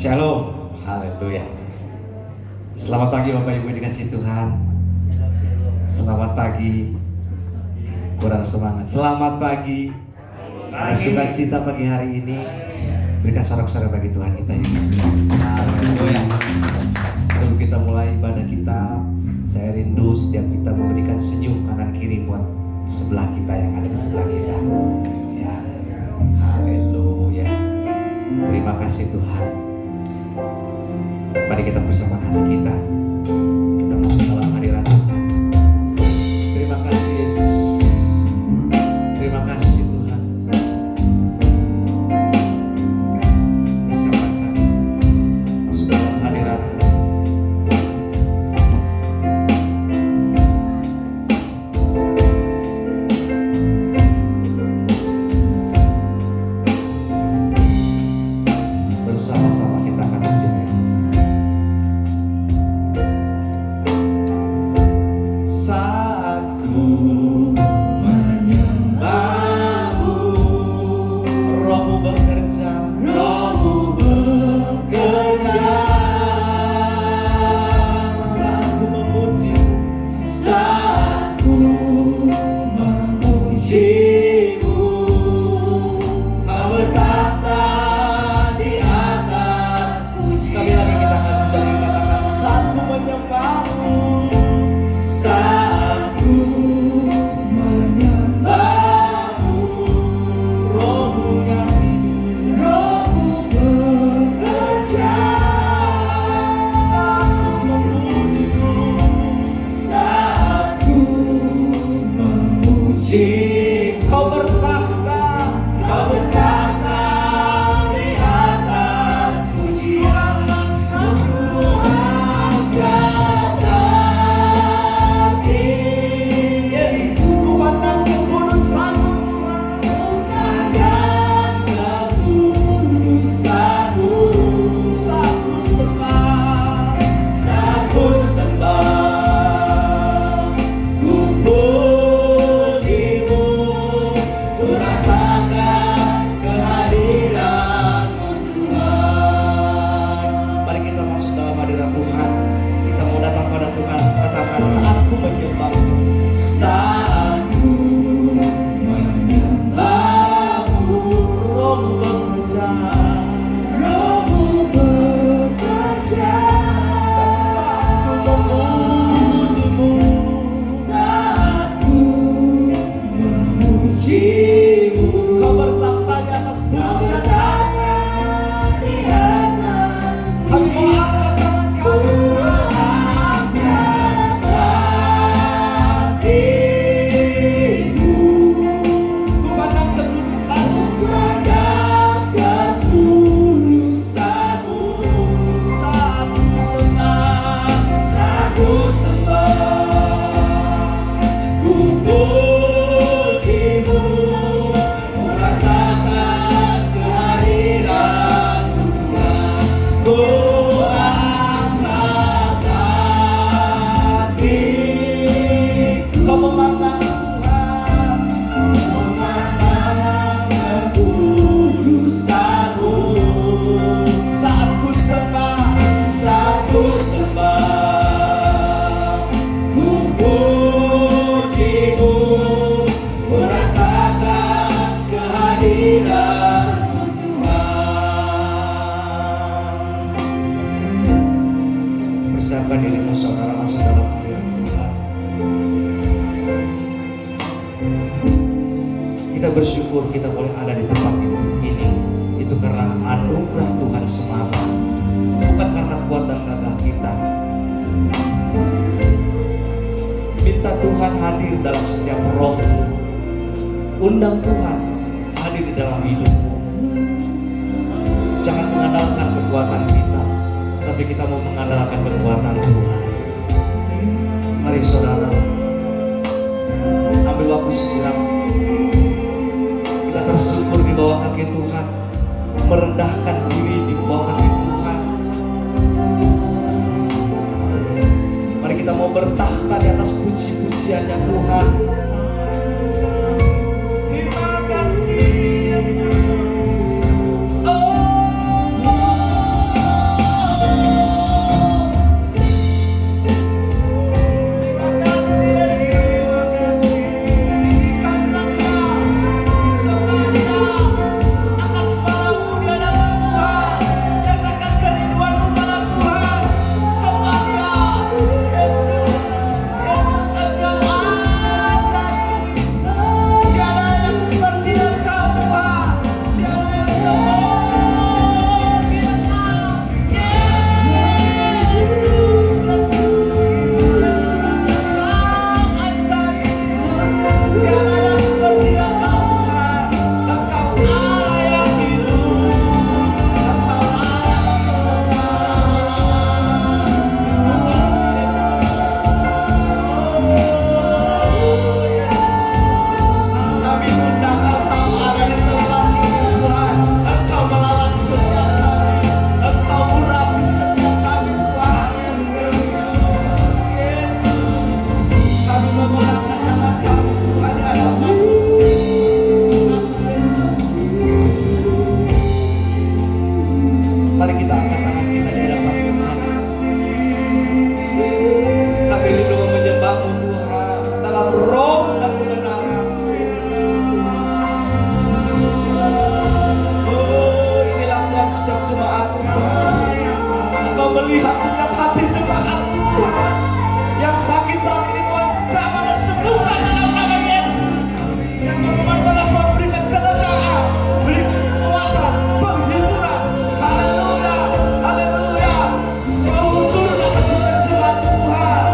Shalom, haleluya. Selamat pagi Bapak Ibu yang dikasihi Tuhan. Selamat pagi. Kurang semangat. Selamat pagi. Ada sukacita pagi hari ini. Berikan sorak-sorai bagi Tuhan kita Yesus Kristus. Haleluya. Sebelum kita mulai ibadah kita, saya rindu setiap kita memberikan senyum kanan kiri buat sebelah kita yang ada di sebelah kita. Ya, haleluya. Terima kasih Tuhan. Mari kita bersama hati kita masuk dalam hadirat Tuhan. Terima kasih Yesus. Terima kasih Tuhan. Bersama kami masuk dalam hadirat. Bersama-sama kita akan menjadi bersyukur kita boleh ada di tempat ini. Itu karena anugerah Tuhan semata, bukan karena kuat dan gagah kita. Minta Tuhan hadir dalam setiap rohmu. Undang Tuhan hadir di dalam hidupmu. Jangan mengandalkan kekuatan kita, tetapi kita mau mengandalkan kekuatan Tuhan. Mari saudara, ambil waktu sejenak. Kita tersyukur di bawah kaki Tuhan, merendahkan diri di bawah kaki Tuhan. Mari kita mau bertakhta di atas puji-pujiannya Tuhan. Terima kasih Yesus. Oh. Mari kita angkat tangan kita di hadapan Tuhan. Kami rindu menyembah-Mu Tuhan dalam roh dan kebenaran. Oh, inilah Tuhan setiap jemaat Tuhan. Engkau melihat setiap hati jemaat Tuhan yang sakit saat ini Tuhan. Jamah dan sembuhkan dalam nama Yesus. Yang bermanfaat Tuhan, berikan kelegaan, berikan kekuatan, penghiburan. Haleluya, haleluya. Roh-Mu turun atas setiap jemaat Tuhan.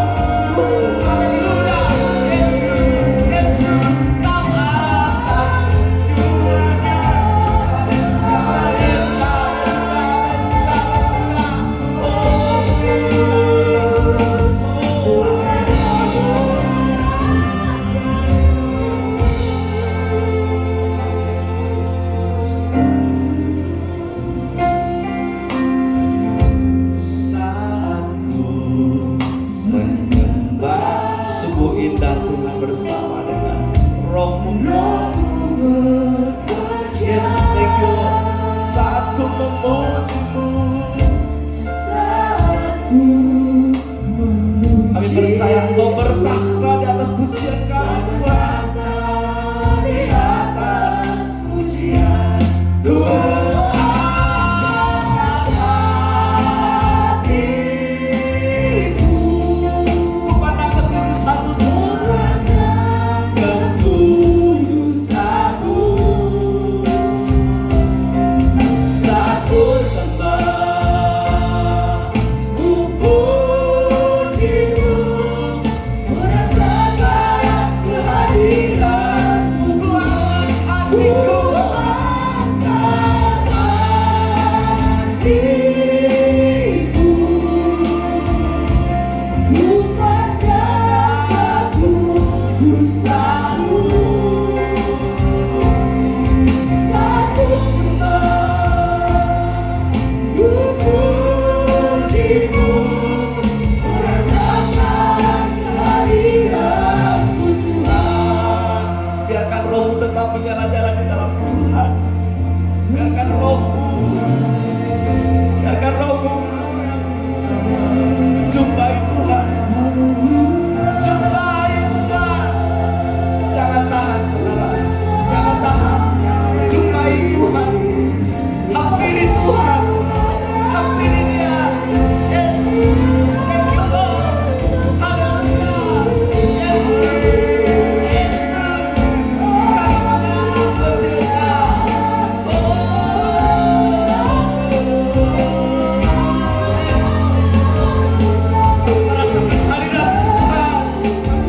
Haleluya. Yesus, Yesus, Kau atas. Saat ku menyembah, sungguh indah Tuhan bersama dengan Roh-Mu. Yes, thank you Lord. Saat ku memuji-Mu, kami percaya Engkau bertakhta di atas pujian kami Tuhan. Di atas pujian Tuhan angkat hatiku. Ku pandang kekudusan-Mu Tuhan, kekudusan-Mu. Saat ku sembah, ku puji-Mu, ku rasakan kehadiran-Mu. Ku angkat hatiku, angkat hatiku. Ku pandang kekudusan-Mu. Saat ku sembah, ku puji-Mu, ku rasakan kehadiran-Mu Tuhan. Biarkan Roh-Mu tetap menyala-nyala di dalam Tuhan. Biarkan Roh-Mu, biarkan Roh-Mu jumpai Tuhan. Jumpai Tuhan. Jangan tahan, saudara. Jangan tahan. Jumpai Tuhan. Hampiri Tuhan. Hampiri Dia. Yes. Thank you Lord. Haleluya. Yes. Yes. Kami menyembah juga. Yes. Merasakan hadirat Tuhan.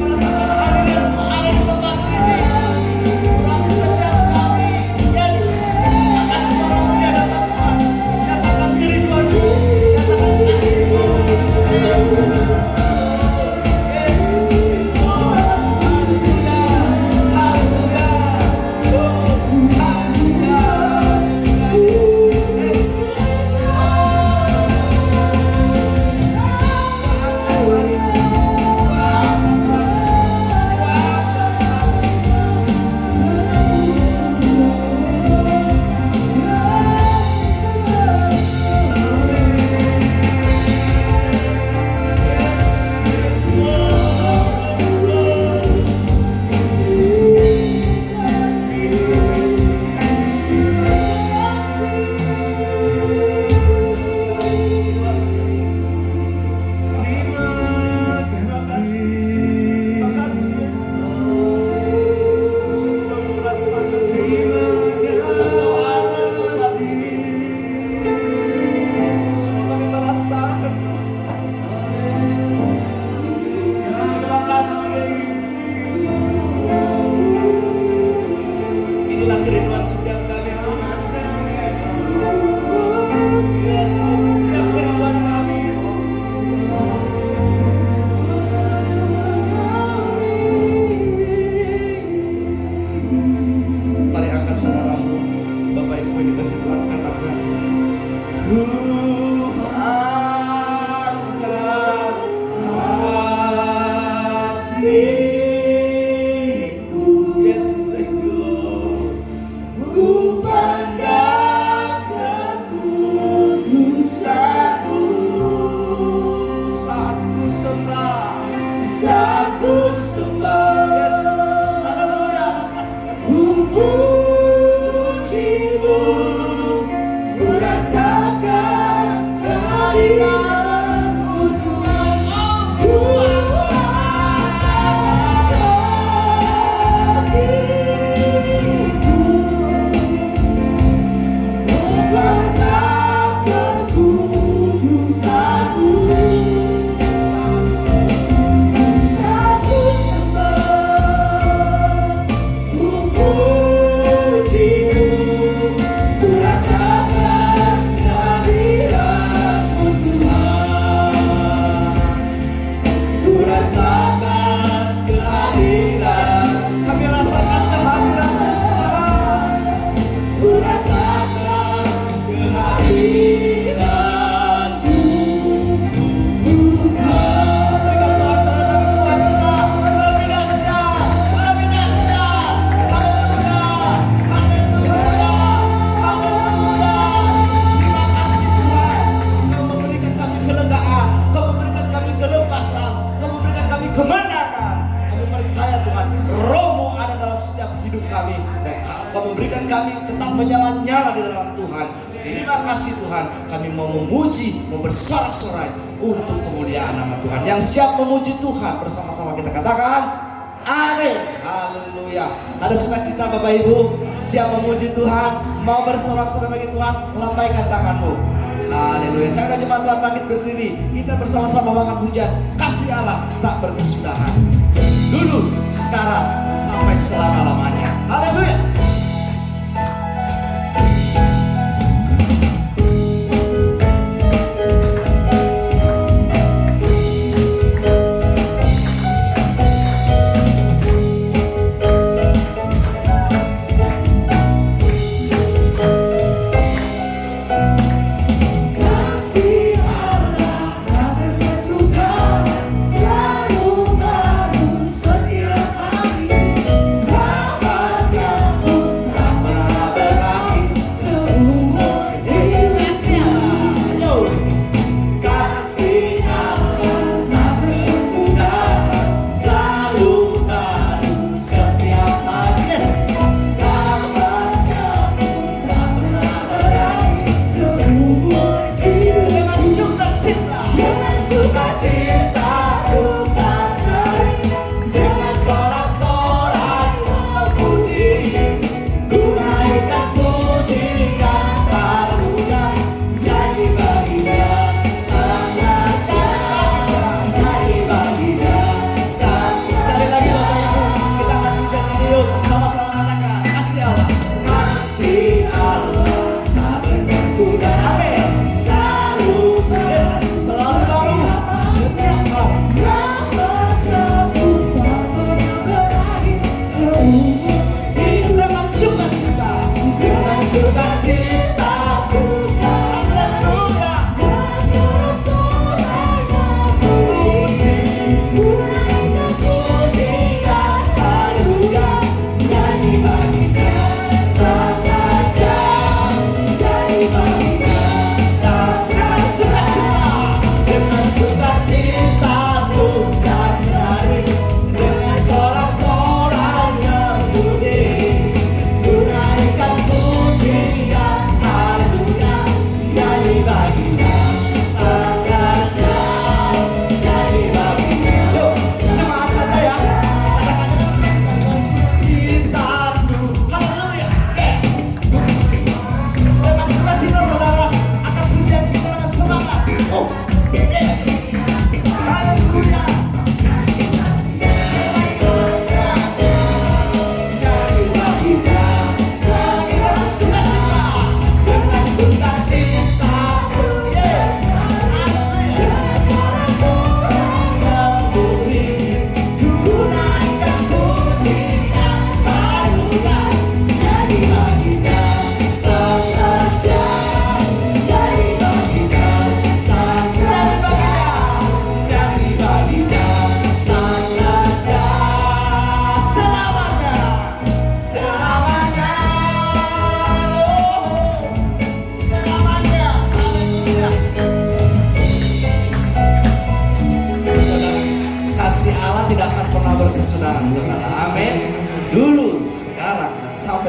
Merasakan hadirat-Mu ada di tempat ini. Urapi setiap kami. Yes. Angkat suara-Mu di hadapan Tuhan. Nyatakan kerinduan-Mu. Nyatakan kasih-Mu. Yes. Yes. Oh, haleluya. Haleluya. Oh, haleluya. Yes. Terima kasih. Terima kasih Yesus. Sungguh kami merasakan Engkau ada di tempat ini. Sungguh kami merasakan. Terima kasih Yesus. Inilah kerinduan setiap kami Tuhan. Inilah setiap kerinduan kami. Mari angkat suara-Mu, Bapak Ibu yang dikasihi Tuhan, katakan, ku angkat hatiku. Yes, thank you Lord. Ku pandang kekudusan berbicara di dalam Tuhan. Terima kasih Tuhan, kami mau memuji, mau bersorak-sorai untuk kemuliaan nama Tuhan. Yang siap memuji Tuhan bersama-sama kita katakan amin. Haleluya. Ada sukacita Bapak Ibu, siap memuji Tuhan, mau bersorak-sorai bagi Tuhan, lambaikan tanganmu. Haleluya. Saya udah jemaat Tuhan bangkit berdiri, kita bersama-sama mengangkat pujian kasih Allah tak berkesudahan, dulu, sekarang, sampai selama-lamanya. Haleluya.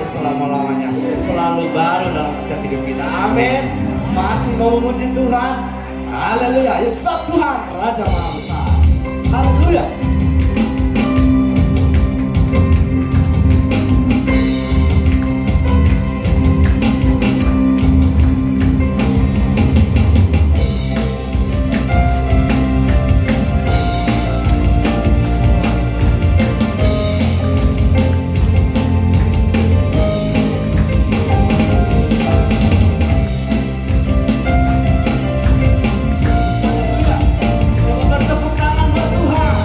Selama-lamanya, selalu baru dalam setiap hidup kita. Amin. Masih mau memuji Tuhan. Haleluya. Ya sebab Tuhan Raja Maha Besar. Haleluya. Bertepuk tangan buat Tuhan.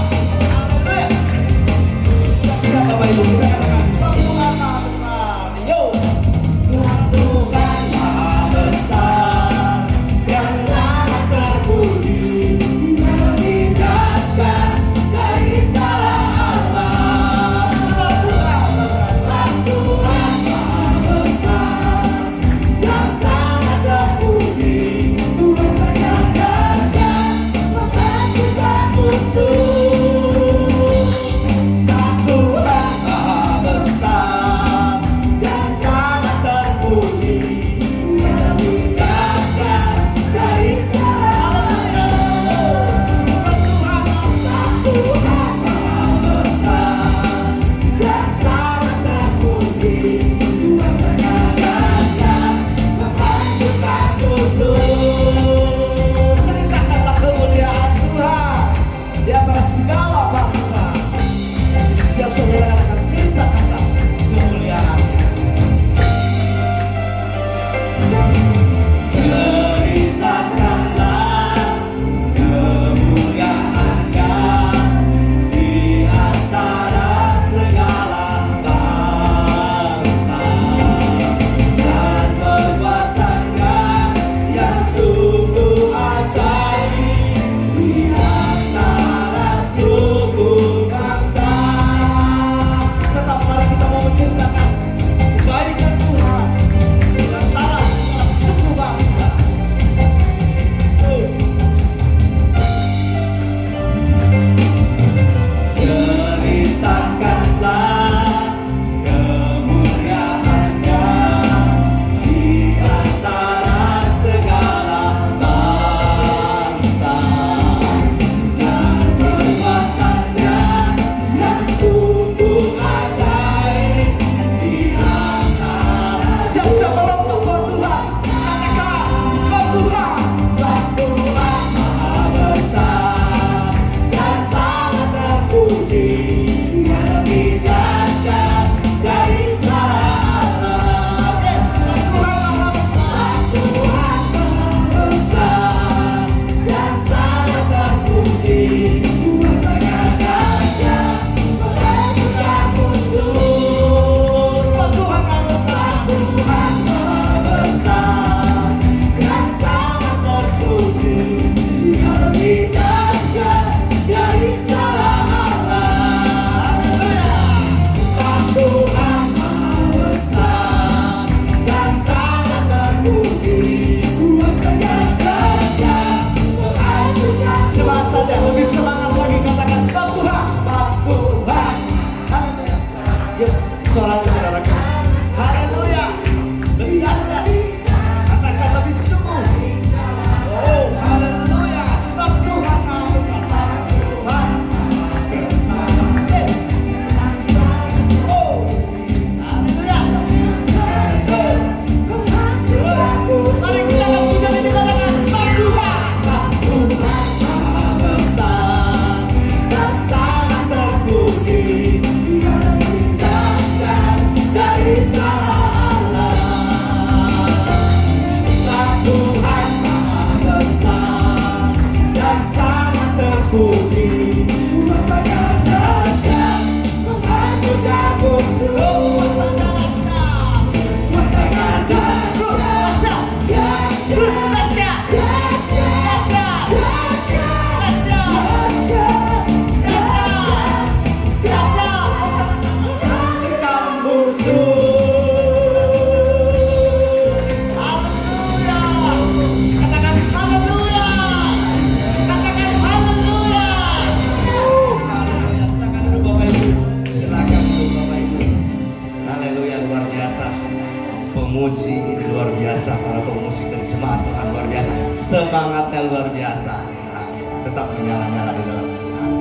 semangatnya luar biasa. Nah, tetap menyala-nyala di dalam Tuhan.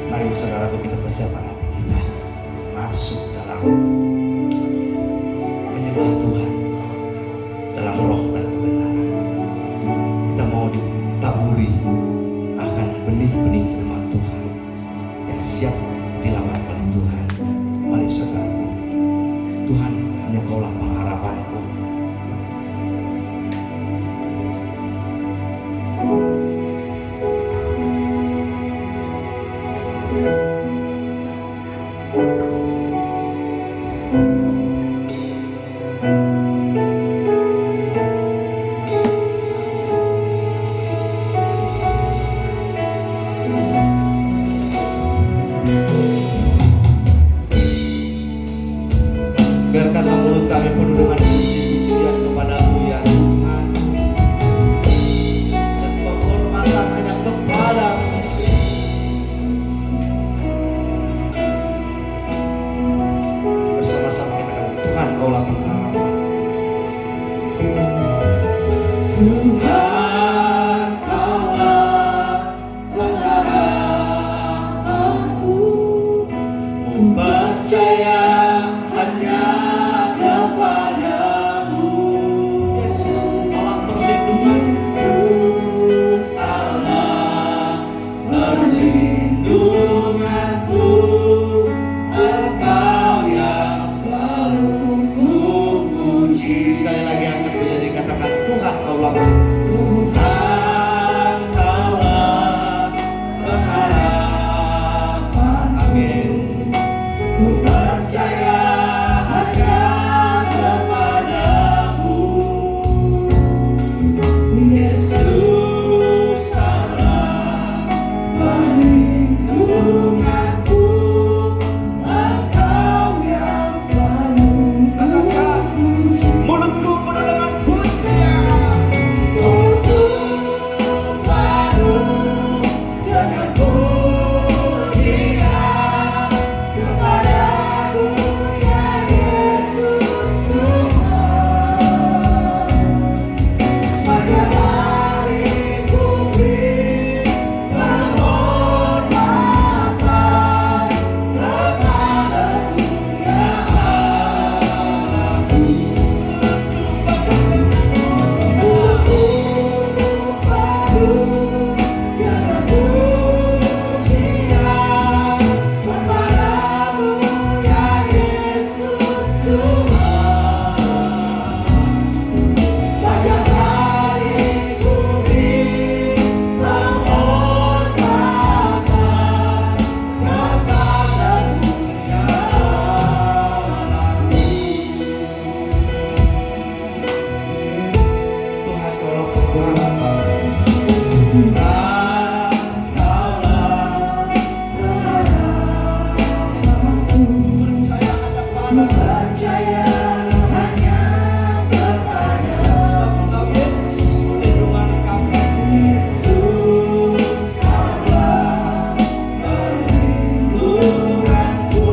Mari saudaraku, kita persiapkan hati kita masuk dalam menyembah Tuhan dalam roh dan kebenaran. Kita mau ditaburi akan benih-benih firman Tuhan yang siap dilawan oleh Tuhan. Mari saudaraku, Tuhan, hanya Kaulah pengharapanku. Biarkanlah mulut kami penuh dengan puji-pujian kepadamu ya Tuhan, dan penghormatan hanya kepadamu. Bersama-sama kita katakan, Tuhan, Kaulah pengharapan. Tuhan, Kaulah pengharapanku, ku percaya hanya kepadamu. Yesus, Allah perlindungan. Yesus, Allah perlindunganku, Engkau yang selalu ku puji. Sekali lagi angkat menjadi katakan, Tuhan Kaulah Tuhan, Kaulah pengharapan. Amin. Ku percaya hanya kepadamu. Yesus, Allah perlindunganku, Engkau yang selalu katakan, mulutku penuh dengan pujian, mulutku penuh dengan pujian kepadamu ya Yesus Tuhan. Sepanjang hari ku beri penghormatan kepadamu ya Allahku. Mulutku penuh dengan pujian kepadamu ya Yesus Tuhan. Sepanjang hari ku beri penghormatan kepadamu ya Allahku. Tuhan, Kaulah pengharapan. Percaya hanya kepadamu. Sebab Engkau Yesus perlindungan kami. Yesus, Allah perlindunganku,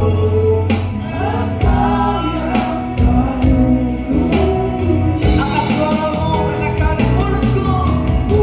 Engkau yang selalu ku puji. Angkat suaramu, katakan, mulutku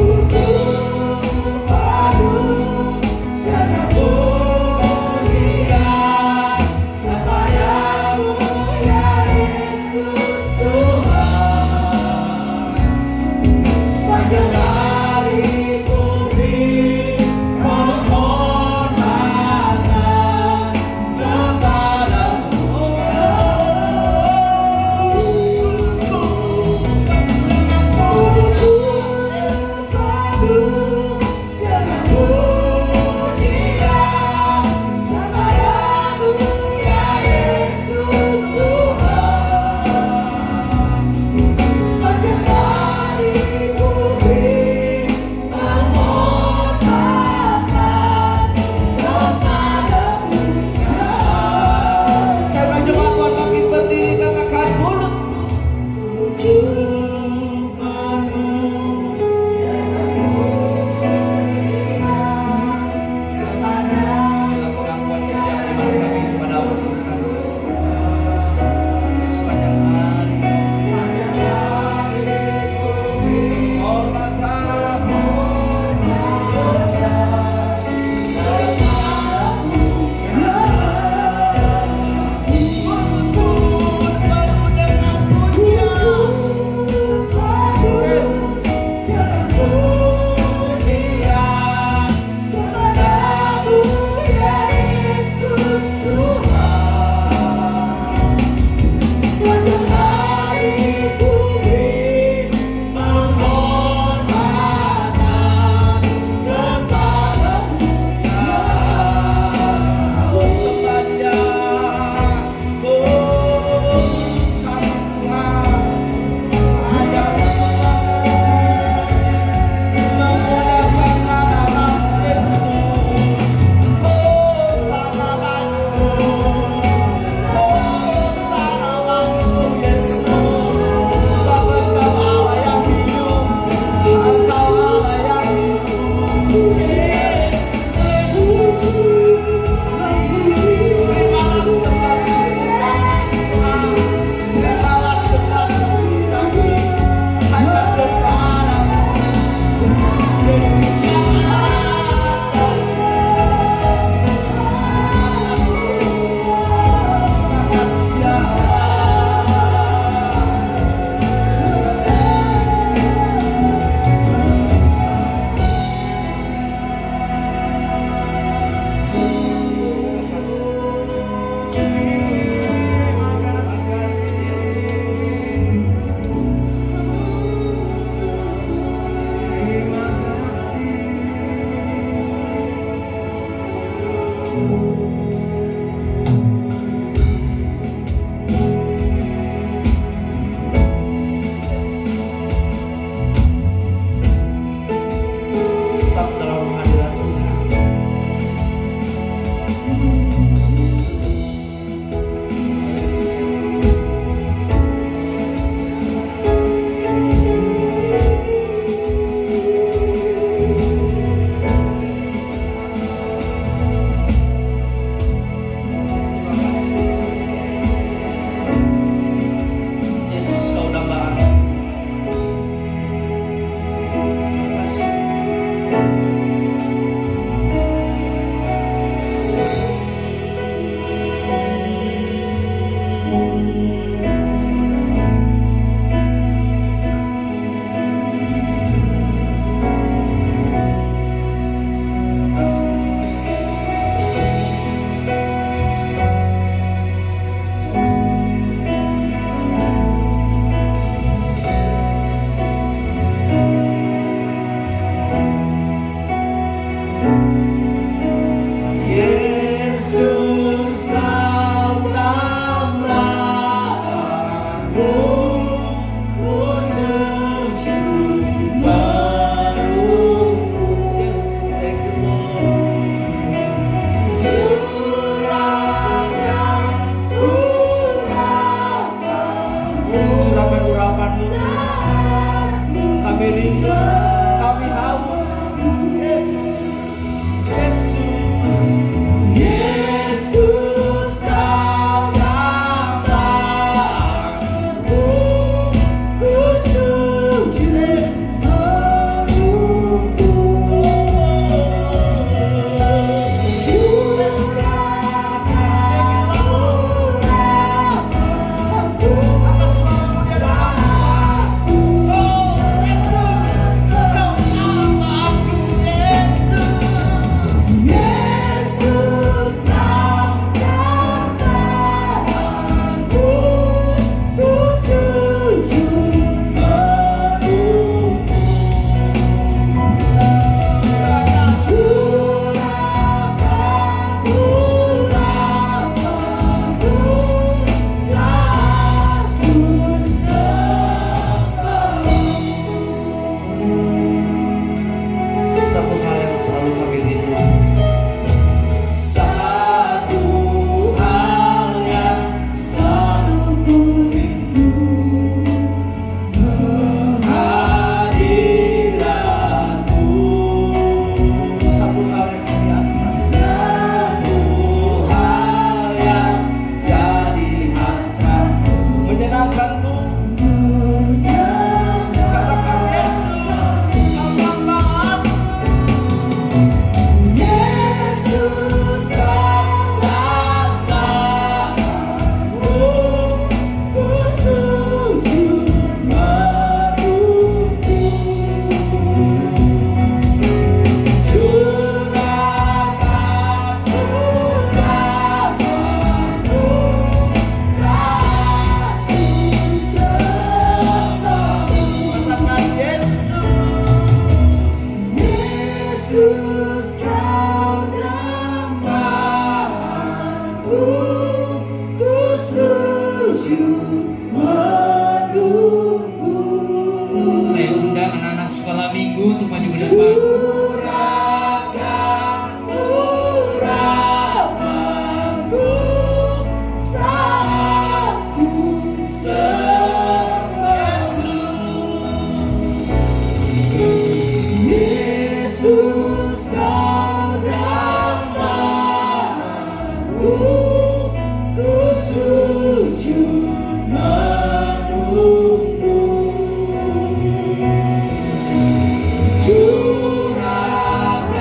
malam minggu untuk maju ke depan. Yesus kau damaiku, ku sujud menunggu. Curahkan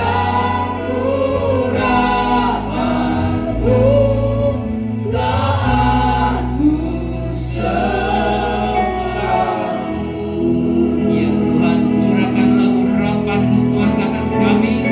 rahmat-Mu saat ku sembahmu. Ya Tuhan, curahkanlah urapan-Mu Tuhan ke atas kami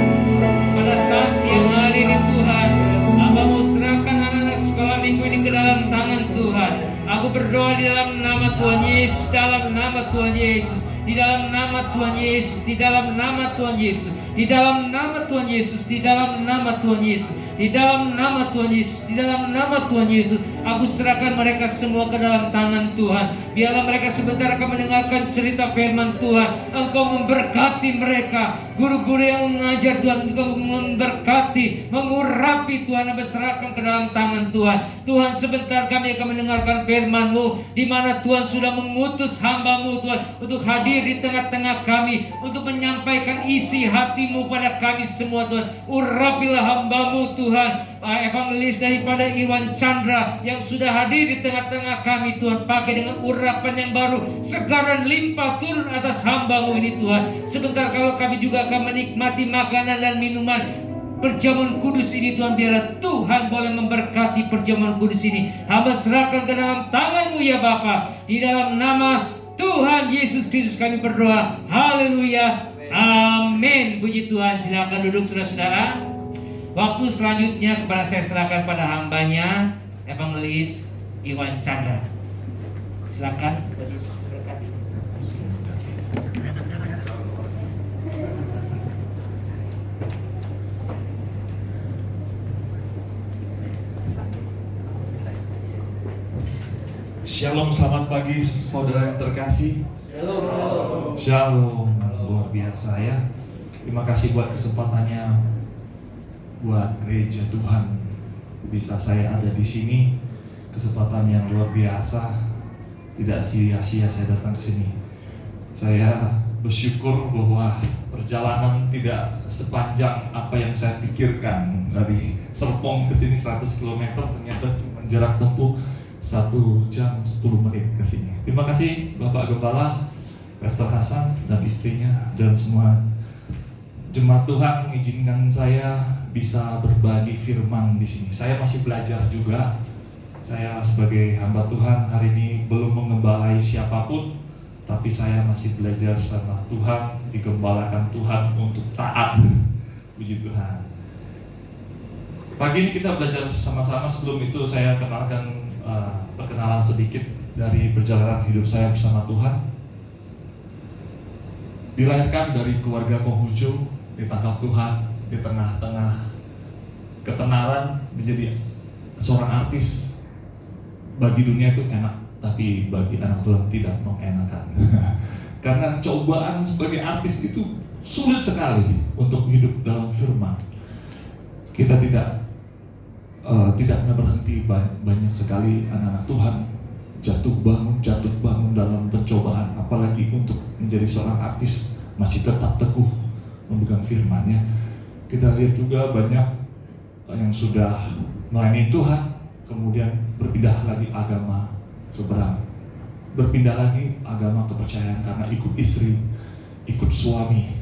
pada saat siang hari ini Tuhan. Hamba-Mu serahkan anak-anak sekolah minggu ini ke dalam tangan Tuhan. Aku berdoa di dalam nama Tuhan Yesus, dalam nama Tuhan Yesus, di dalam nama Tuhan Yesus, di dalam nama Tuhan Yesus, di dalam nama Tuhan Yesus, di dalam nama Tuhan Yesus, di dalam nama Tuhan Yesus, di dalam nama Tuhan Yesus. Aku serahkan mereka semua ke dalam tangan Tuhan. Biarlah mereka sebentar akan mendengarkan cerita firman Tuhan. Engkau memberkati mereka, guru-guru yang mengajar Tuhan juga memberkati, mengurapi Tuhan. Aku serahkan ke dalam tangan Tuhan. Tuhan, sebentar kami akan mendengarkan firman-Mu, di mana Tuhan sudah mengutus hamba-Mu Tuhan untuk hadir di tengah-tengah kami, untuk menyampaikan isi hati-Mu pada kami semua Tuhan. Urapilah hamba-Mu Tuhan, evangelis daripada Iwan Chandra yang sudah hadir di tengah-tengah kami Tuhan. Pakai dengan urapan yang baru, segar dan limpah turun atas hamba-Mu ini Tuhan. Sebentar kalau kami juga akan menikmati makanan dan minuman perjamuan kudus ini Tuhan, biarlah Tuhan boleh memberkati perjamuan kudus ini. Hamba serahkan ke dalam tangan-Mu ya Bapa. Di dalam nama Tuhan Yesus Kristus kami berdoa. Haleluya. Amin. Puji Tuhan. Silakan duduk saudara-saudara. Waktu selanjutnya kepada saya serahkan pada hambanya evangelis Iwan Chandra. Silakan. Shalom, selamat pagi saudara yang terkasih. Shalom, luar biasa ya. Terima kasih buat kesempatannya, buat gereja Tuhan bisa saya ada di sini. Kesempatan yang luar biasa, tidak sia-sia saya datang ke sini. Saya bersyukur bahwa perjalanan tidak sepanjang apa yang saya pikirkan. Dari Serpong ke sini 100 km ternyata cuma jarak tempuh 1 jam 10 menit ke sini. Terima kasih Bapak Gembala, Pastor Hasan dan istrinya dan semua jemaat Tuhan mengizinkan saya bisa berbagi firman di sini. Saya masih belajar juga. Saya sebagai hamba Tuhan hari ini belum mengembalai siapapun, tapi saya masih belajar sama Tuhan, digembalakan Tuhan untuk taat. Puji Tuhan. Pagi ini kita belajar sama-sama. Sebelum itu saya kenalkan perkenalan sedikit dari perjalanan hidup saya bersama Tuhan. Dilahirkan dari keluarga Konghucu, ditangkap Tuhan di tengah-tengah ketenaran, menjadi seorang artis. Bagi dunia itu enak, tapi bagi anak Tuhan tidak mengenakan. Karena cobaan sebagai artis itu sulit sekali untuk hidup dalam firman. Kita tidak pernah berhenti. Banyak sekali anak-anak Tuhan jatuh bangun dalam pencobaan, apalagi untuk menjadi seorang artis masih tetap teguh memegang firman-Nya. Kita lihat juga banyak yang sudah melayani Tuhan, kemudian berpindah lagi agama seberang, berpindah lagi agama kepercayaan karena ikut istri, ikut suami,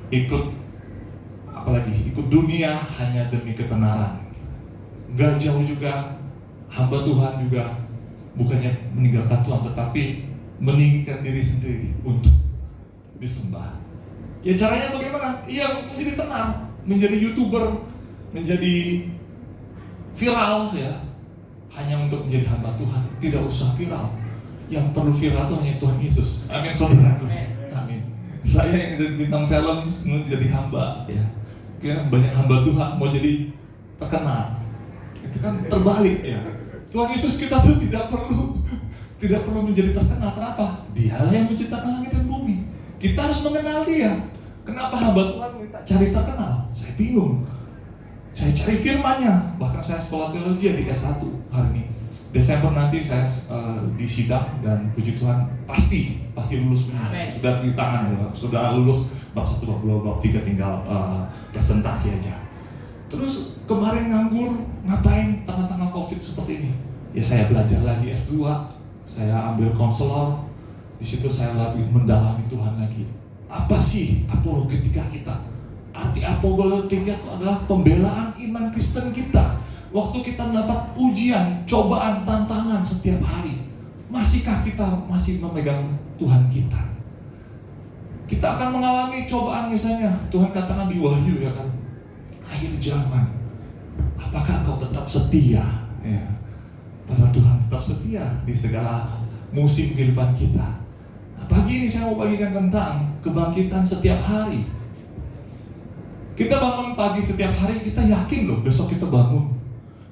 ikut dunia hanya demi ketenaran. Gak jauh juga hamba Tuhan juga bukannya meninggalkan Tuhan, tetapi meninggikan diri sendiri untuk disembah. Ya caranya bagaimana? Ya menjadi tenar, menjadi YouTuber, menjadi viral ya, hanya untuk menjadi hamba Tuhan. Tidak usah viral, yang perlu viral itu hanya Tuhan Yesus. Amin saudara. Amin. Saya yang dari bintang film jadi hamba ya. Kira banyak hamba Tuhan mau jadi terkenal, itu kan terbalik ya. Tuhan Yesus kita tuh tidak perlu menjadi terkenal. Kenapa? Dia yang menciptakan langit dan bumi. Kita harus mengenal dia. Kenapa hamba Tuhan minta cari terkenal? Saya bingung. Saya cari firman-Nya. Bahkan saya sekolah teologi di S1 hari ini. Desember nanti saya di sidang dan puji Tuhan pasti lulus punya. Sudah di tangan, sudah lulus bab 1, bab 2, bab 3 tinggal presentasi aja. Terus kemarin nganggur, ngapain tengah-tengah COVID seperti ini? Ya saya belajar lagi S2, saya ambil konselor, di situ saya lebih mendalami Tuhan lagi. Apa sih apologetika kita? Arti apologetika itu adalah pembelaan iman Kristen kita. Waktu kita mendapat ujian, cobaan, tantangan setiap hari, masihkah kita masih memegang Tuhan kita? Kita akan mengalami cobaan misalnya, Tuhan katakan di Wahyu ya kan, akhir zaman, apakah engkau tetap setia? Ya. Pada Tuhan tetap setia di segala musim kehidupan kita. Nah, pagi ini saya mau bagikan tentang kebangkitan setiap hari. Kita bangun pagi setiap hari, kita yakin loh besok kita bangun.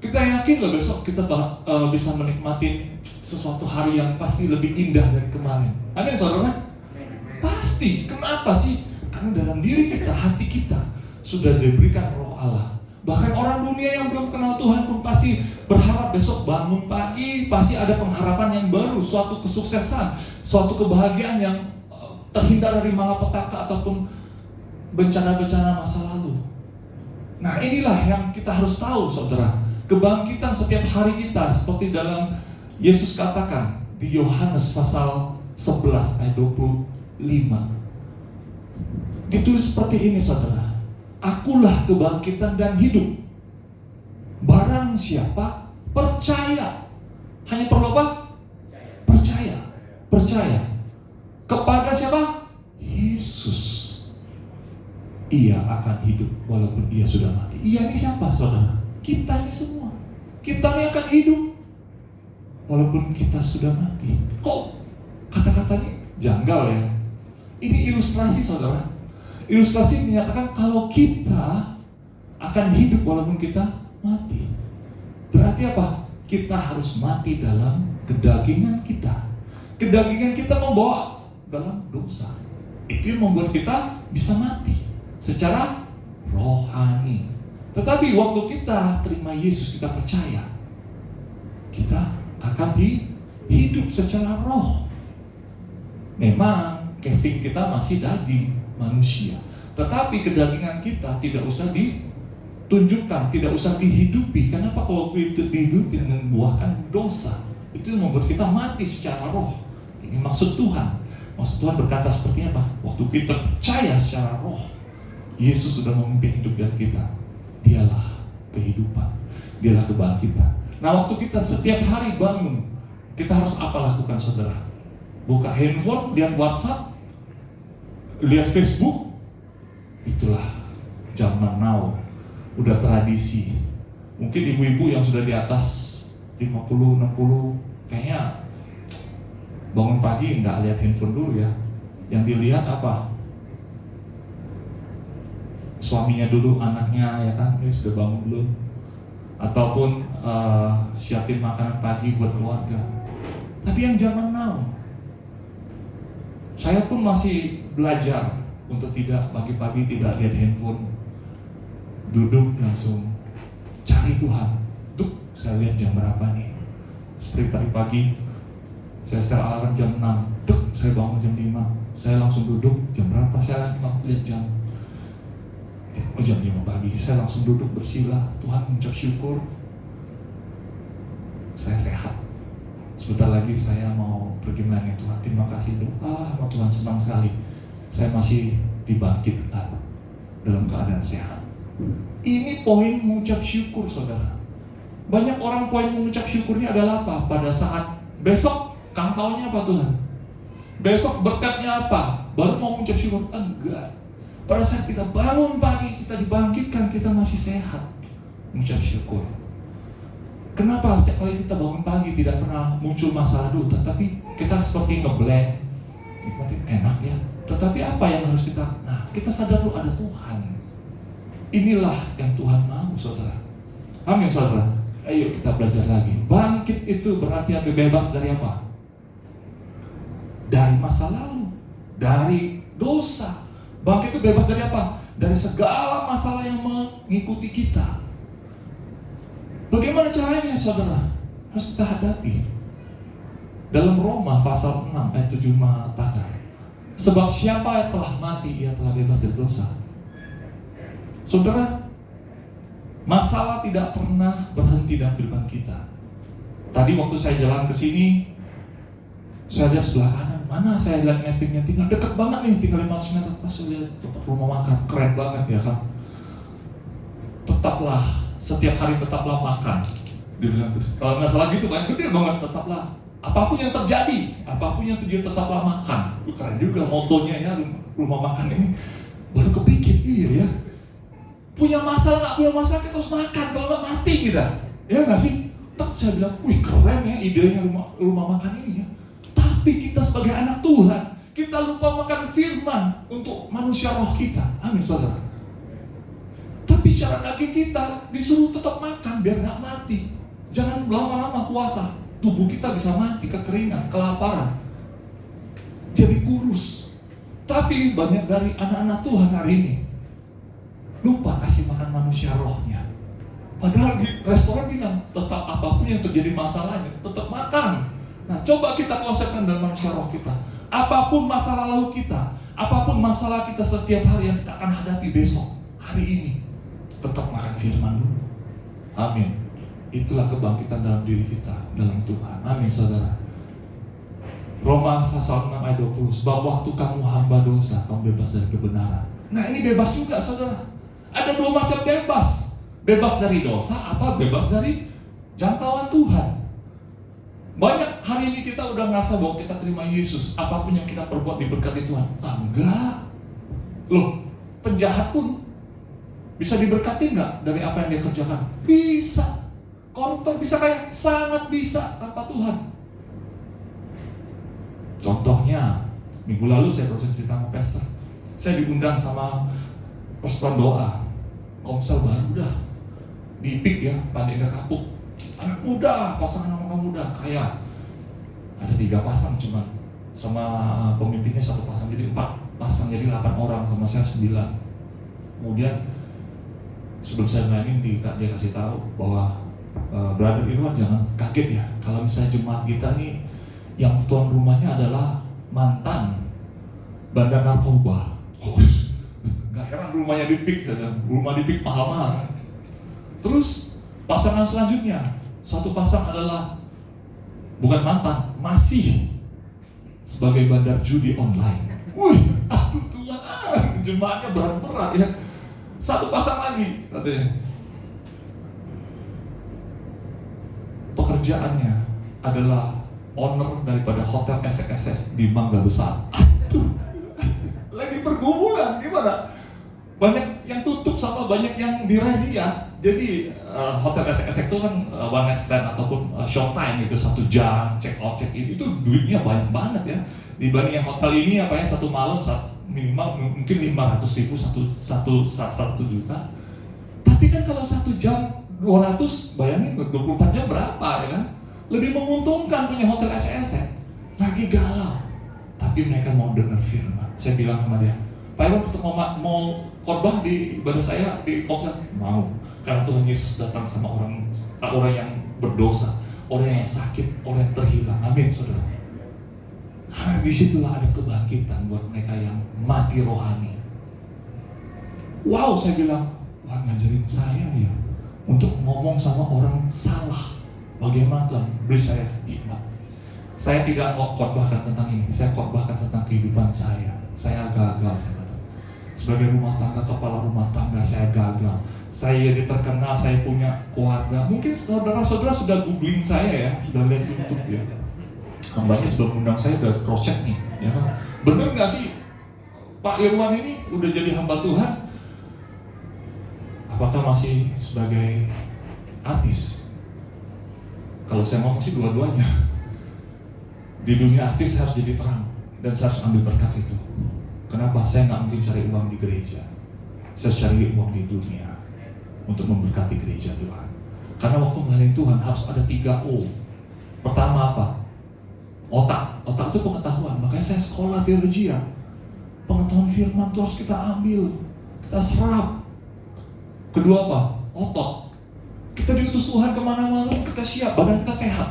Kita yakin loh besok kita bisa menikmati sesuatu hari yang pasti lebih indah dari kemarin. Amin saudara? Pasti. Kenapa sih? Karena dalam diri kita, hati kita sudah diberikan roh Allah. Bahkan orang dunia yang belum kenal Tuhan pun pasti berharap besok bangun pagi, pasti ada pengharapan yang baru, suatu kesuksesan, suatu kebahagiaan yang terhindar dari malapetaka ataupun bencana-bencana masa lalu. Nah inilah yang kita harus tahu saudara. Kebangkitan setiap hari kita seperti dalam Yesus katakan di Yohanes pasal 11 ayat 25. Ditulis seperti ini saudara. Akulah kebangkitan dan hidup. Barang siapa percaya. Hanya perlu apa? Percaya. Percaya. Kepada siapa? Yesus. Ia akan hidup walaupun ia sudah mati. Ia ini siapa saudara? Kita ini semua. Kita ini akan hidup walaupun kita sudah mati. Kok kata-kata ini janggal ya? Ini ilustrasi saudara. Ilustrasi menyatakan kalau kita akan hidup walaupun kita mati. Berarti apa? Kita harus mati dalam kedagingan kita. Kedagingan kita membawa dalam dosa. Itu yang membuat kita bisa mati secara rohani. Tetapi waktu kita terima Yesus, kita percaya, kita akan hidup secara roh. Memang casing kita masih daging manusia, tetapi kedagingan kita tidak usah ditunjukkan, tidak usah dihidupi. Kenapa? Kalau itu dihidupi membuahkan dosa, itu membuat kita mati secara roh. Ini maksud Tuhan. Maksud Tuhan berkata seperti apa? Waktu kita percaya secara roh, Yesus sudah memimpin hidup dan kita. Dialah kehidupan, dialah kebangkitan. Nah waktu kita setiap hari bangun, kita harus apa lakukan saudara? Buka handphone, lihat WhatsApp, lihat Facebook. Itulah zaman now, udah tradisi. Mungkin ibu-ibu yang sudah di atas 50, 60, kayaknya bangun pagi nggak lihat handphone dulu ya. Yang dilihat apa? Suaminya dulu, anaknya ya kan, ini sudah bangun belum? Ataupun siapin makanan pagi buat keluarga. Tapi yang zaman now, saya pun masih belajar untuk tidak pagi-pagi tidak lihat handphone. Duduk langsung cari Tuhan. Saya lihat jam berapa nih. Seperti tadi pagi saya setel alarm jam 6. Saya bangun jam 5. Saya langsung duduk jam berapa? Saya lihat jam. Jam 5 pagi, saya langsung duduk bersila. Tuhan mengucap syukur saya sehat. Sebentar lagi saya mau pergi melayani Tuhan. Terima kasih doa sama Tuhan, senang sekali saya masih dibangkitkan dalam keadaan sehat. Ini poin mengucap syukur saudara. Banyak orang poin mengucap syukurnya adalah apa? Pada saat besok kang taunya apa Tuhan? Besok berkatnya apa? Baru mau mengucap syukur? Enggak. Pada saat kita bangun pagi, kita dibangkitkan, kita masih sehat, mengucap syukur. Kenapa setiap kali kita bangun pagi tidak pernah muncul masalah dulu, tetapi kita seperti ngeblank, nikmatin enak ya. Tetapi apa yang harus kita? Nah, kita sadar dulu ada Tuhan. Inilah yang Tuhan mau, saudara. Amin, saudara. Ayo kita belajar lagi. Bangkit itu berarti bebas dari apa? Dari masa lalu, dari dosa. Bangkit itu bebas dari apa? Dari segala masalah yang mengikuti kita. Bagaimana caranya, saudara? Harus kita hadapi. Dalam Roma pasal 6 ayat 7 mengatakan, sebab siapa yang telah mati, ia telah bebas dari dosa. Saudara, masalah tidak pernah berhenti dalam kehidupan kita. Tadi waktu saya jalan ke sini, saya lihat sebelah kanan, mana saya lihat mappingnya, tinggal dekat banget nih, tinggal 500 meter. Pas saya lihat tempat rumah makan, keren banget ya kan. Tetaplah, setiap hari tetaplah makan. Dibilang terus, kalau nggak salah gitu, banyak gede banget, tetaplah. Apapun yang terjadi tetaplah makan. Keren juga motonya ya, rumah makan ini. Baru kepikir, iya ya. Punya masalah, nggak punya masalah, kita harus makan, kalau nggak mati kita. Ya nggak sih? Saya bilang, wih keren ya idenya rumah makan ini ya. Tapi kita sebagai anak Tuhan, kita lupa makan firman untuk manusia roh kita. Amin, saudara. Tapi secara daging kita disuruh tetap makan biar nggak mati. Jangan lama-lama puasa, tubuh kita bisa mati, kekeringan, kelaparan, jadi kurus. Tapi banyak dari anak-anak Tuhan hari ini lupa kasih makan manusia rohnya. Padahal di restoran bilang, tetap apapun yang terjadi masalahnya, tetap makan. Nah, coba kita konsepkan dalam manusia roh kita. Apapun masalah lalu kita, apapun masalah kita setiap hari yang kita akan hadapi besok, hari ini, tetap makan firman dulu. Amin. Itulah kebangkitan dalam diri kita, dalam Tuhan. Amin, saudara. Roma pasal 6 ayat 20, sebab waktu kamu hamba dosa, kamu bebas dari kebenaran. Nah, ini bebas juga, saudara. Ada dua macam bebas. Bebas dari dosa, apa bebas dari jangkauan Tuhan. Banyak hari ini kita udah ngerasa bahwa kita terima Yesus, apapun yang kita perbuat diberkati Tuhan. Enggak. Loh, penjahat pun bisa diberkati enggak dari apa yang dia kerjakan? Bisa. Koruptor bisa kaya? Sangat bisa tanpa Tuhan. Contohnya, minggu lalu saya dosen cerita sama pastor. Saya diundang sama persekutuan doa. Komsel baru dah di PIK ya, Pandega Kapuk. Anak muda, pasangan anak muda, kaya. Ada 3 pasang cuman, sama pemimpinnya 1 pasang, jadi 4 pasang, jadi 8 orang, sama saya 9. Kemudian sebelum saya mainin, dia kasih tahu bahwa Brother Irwan jangan kaget ya, kalau misalnya jemaat kita nih yang tuan rumahnya adalah mantan bandar narkoba. Gak heran rumahnya di PIK, rumah di PIK mahal-mahal. Terus pasangan selanjutnya, 1 pasang adalah bukan mantan, masih sebagai bandar judi online. Wih, aduh Tuhan, jemaatnya berat-berat ya. 1 pasang lagi katanya. Pekerjaannya adalah owner daripada hotel esek-esek di Mangga Besar. Aduh, lagi pergumulan gimana? Banyak yang tutup sama banyak yang dirazia. Jadi hotel esek-esek itu kan one night stand ataupun showtime gitu, 1 jam check out check in, itu duitnya banyak banget ya. Dibanding yang hotel ini apa ya, 1 malam minimal mungkin 500.000 1 juta. Tapi kan kalau 1 jam 200, bayangin 24 jam berapa ya kan? Lebih menguntungkan punya hotel esek-esek. Lagi galau, tapi mereka mau dengar firman. Saya bilang sama dia, Pak Irwan tetap mau khotbah di ibadah saya di Fox? Mau, karena Tuhan Yesus datang sama orang yang berdosa, orang yang sakit, orang yang terhilang. Amin, saudara. Karena disitulah ada kebangkitan buat mereka yang mati rohani. Wow, saya bilang, Tuhan ngajarin saya ya untuk ngomong sama orang salah. Bagaimana Tuhan beri saya hikmat. Saya tidak mau khotbahkan tentang ini, saya khotbahkan tentang kehidupan saya. Saya gagal, saya kata. Sebagai rumah tangga, kepala rumah tangga, saya gagal. Saya jadi terkenal, saya punya keluarga. Mungkin saudara-saudara sudah googling saya ya, sudah lihat YouTube ya. Hambanya sebelum undang saya udah cross check nih, ya kan? Bener nggak sih Pak Irwan ini udah jadi hamba Tuhan? Apakah masih sebagai artis? Kalau saya mau masih dua-duanya. Di dunia artis saya harus jadi terang dan saya harus ambil berkat itu. Kenapa? Saya nggak mungkin cari uang di gereja. Saya harus cari uang di dunia untuk memberkati gereja Tuhan. Karena waktu melayani Tuhan harus ada 3 O. Pertama apa? Otak. Otak itu pengetahuan. Makanya saya sekolah teologi ya. Pengetahuan firman itu harus kita ambil, kita serap. Kedua apa? Otot. Kita diutus Tuhan kemana-mana, kita siap, badan kita sehat.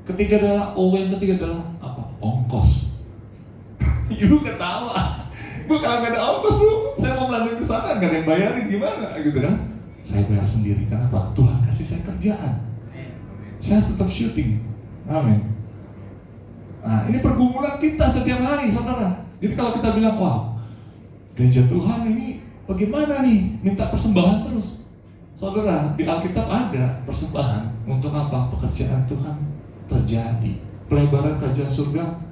Ketiga adalah, yang ketiga adalah apa? Ongkos. Ibu ketawa. Bu, kalau nggak ada ongkos, Bu, saya mau melanjut ke sana, nggak ada yang bayarin, gimana? Gitu kan? Saya bayar sendiri, kenapa? Tuhan kasih saya kerjaan. Saya tetap syuting. Amin. Nah, ini pergumulan kita setiap hari, saudara. Jadi kalau kita bilang, wah, gereja Tuhan ini bagaimana nih? Minta persembahan terus. Saudara, di Alkitab ada persembahan. Untuk apa? Pekerjaan Tuhan terjadi. Pelebaran kerajaan surga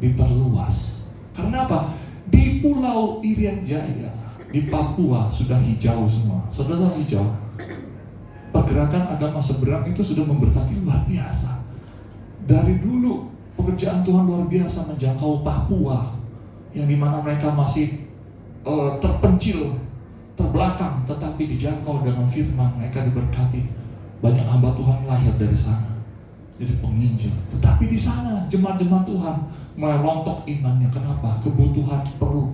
diperluas. Karena apa? Di Pulau Irian Jaya, di Papua sudah hijau semua. Saudara, hijau. Pergerakan agama seberang itu sudah memberkati luar biasa. Dari dulu pekerjaan Tuhan luar biasa menjangkau Papua, yang dimana mereka masih terpencil, terbelakang, tetapi dijangkau dengan firman. Mereka diberkati. Banyak hamba Tuhan lahir dari sana. Jadi penginjil. Tetapi di sana jemaat-jemaat Tuhan mulai rontok imannya. Kenapa? Kebutuhan perlu.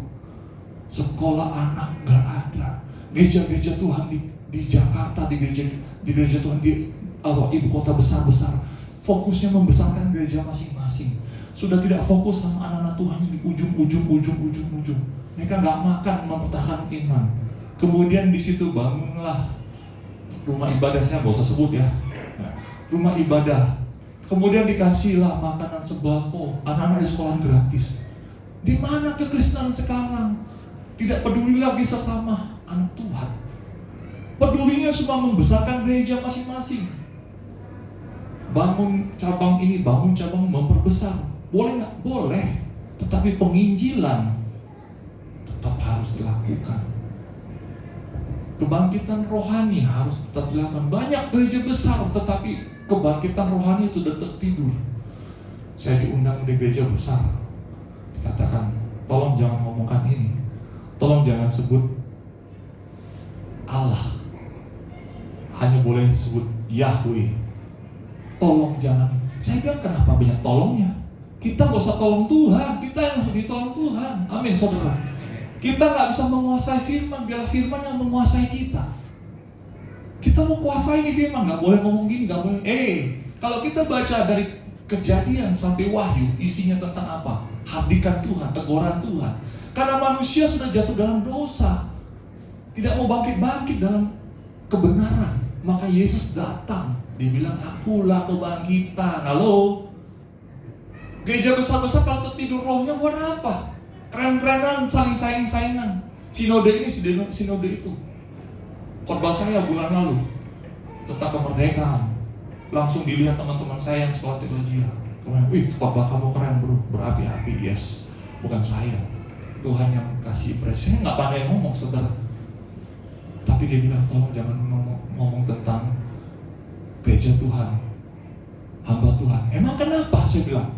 Sekolah anak nggak ada. Gereja-gereja Tuhan di Jakarta, di gereja Tuhan di ibu kota besar-besar, fokusnya membesarkan gereja masing-masing. Sudah tidak fokus sama anak-anak Tuhan yang di ujung. Mereka nggak makan mempertahankan iman. Kemudian di situ bangunlah rumah ibadah, saya nggak usah sebut ya. Rumah ibadah. Kemudian dikasihlah makanan sembako, anak-anak di sekolah gratis. Di mana kekristenan sekarang? Tidak peduli lagi sesama anak Tuhan. Pedulinya cuma membesarkan gereja masing-masing. Bangun cabang ini, bangun cabang memperbesar. Boleh nggak? Boleh. Tetapi penginjilan tetap harus dilakukan. Kebangkitan rohani harus tetap dilakukan. Banyak gereja besar, tetapi kebangkitan rohani itu sudah tertidur. Saya diundang di gereja besar, dikatakan, tolong jangan ngomongkan ini, tolong jangan sebut Allah, hanya boleh sebut Yahweh. Tolong jangan. Saya bilang, kenapa banyak tolongnya? Kita gak usah tolong Tuhan, kita yang harus ditolong Tuhan. Amin, saudara. Kita gak bisa menguasai firman, biarlah firman yang menguasai kita. Kita mau kuasai ini firman, gak boleh ngomong gini, gak boleh. Kalau kita baca dari Kejadian sampai Wahyu, isinya tentang apa? Hardikan Tuhan, teguran Tuhan. Karena manusia sudah jatuh dalam dosa, tidak mau bangkit-bangkit dalam kebenaran. Maka Yesus datang, dia bilang, akulah kebangkitan. Halo? Gereja besar-besar kalau tertidur rohnya buat apa? Keren-kerenan, saling saing-saingan. Sinode ini, sinode itu. Khotbah saya bulan lalu tentang kemerdekaan. Langsung dilihat teman-teman saya yang sekolah teologi. Kemudian, wih, khotbah kamu keren bro, berapi-api. Yes, bukan saya. Tuhan yang kasih impresi. Saya nggak pandai ngomong, saudara. Tapi dia bilang, tolong jangan ngomong tentang gereja Tuhan, hamba Tuhan. Emang kenapa? Saya bilang,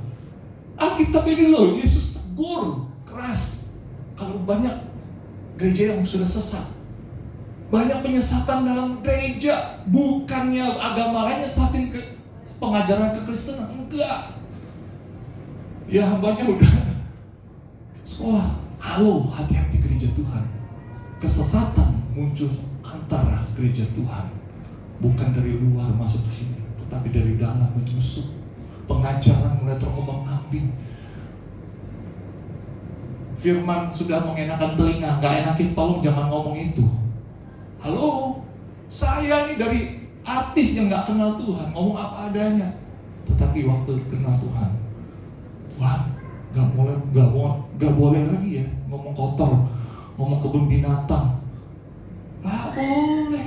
Alkitab ini loh, Yesus tegur keras. Kalau banyak gereja yang sudah sesat, banyak penyesatan dalam gereja. Bukannya agama lain nyesatin ke pengajaran kekristenan, enggak. Ya hambanya udah sekolah. Halo, hati-hati gereja Tuhan. Kesesatan muncul antara gereja Tuhan, bukan dari luar masuk ke sini, tetapi dari dalam menyusup. Pengajaran mulai terombang-ambing. Firman sudah mengenakan telinga, nggak enakin, tolong jangan ngomong itu. Halo, saya ini dari artis yang nggak kenal Tuhan, ngomong apa adanya. Tetapi waktu kenal Tuhan, nggak boleh lagi ya ngomong kotor, ngomong kebun binatang, nggak boleh.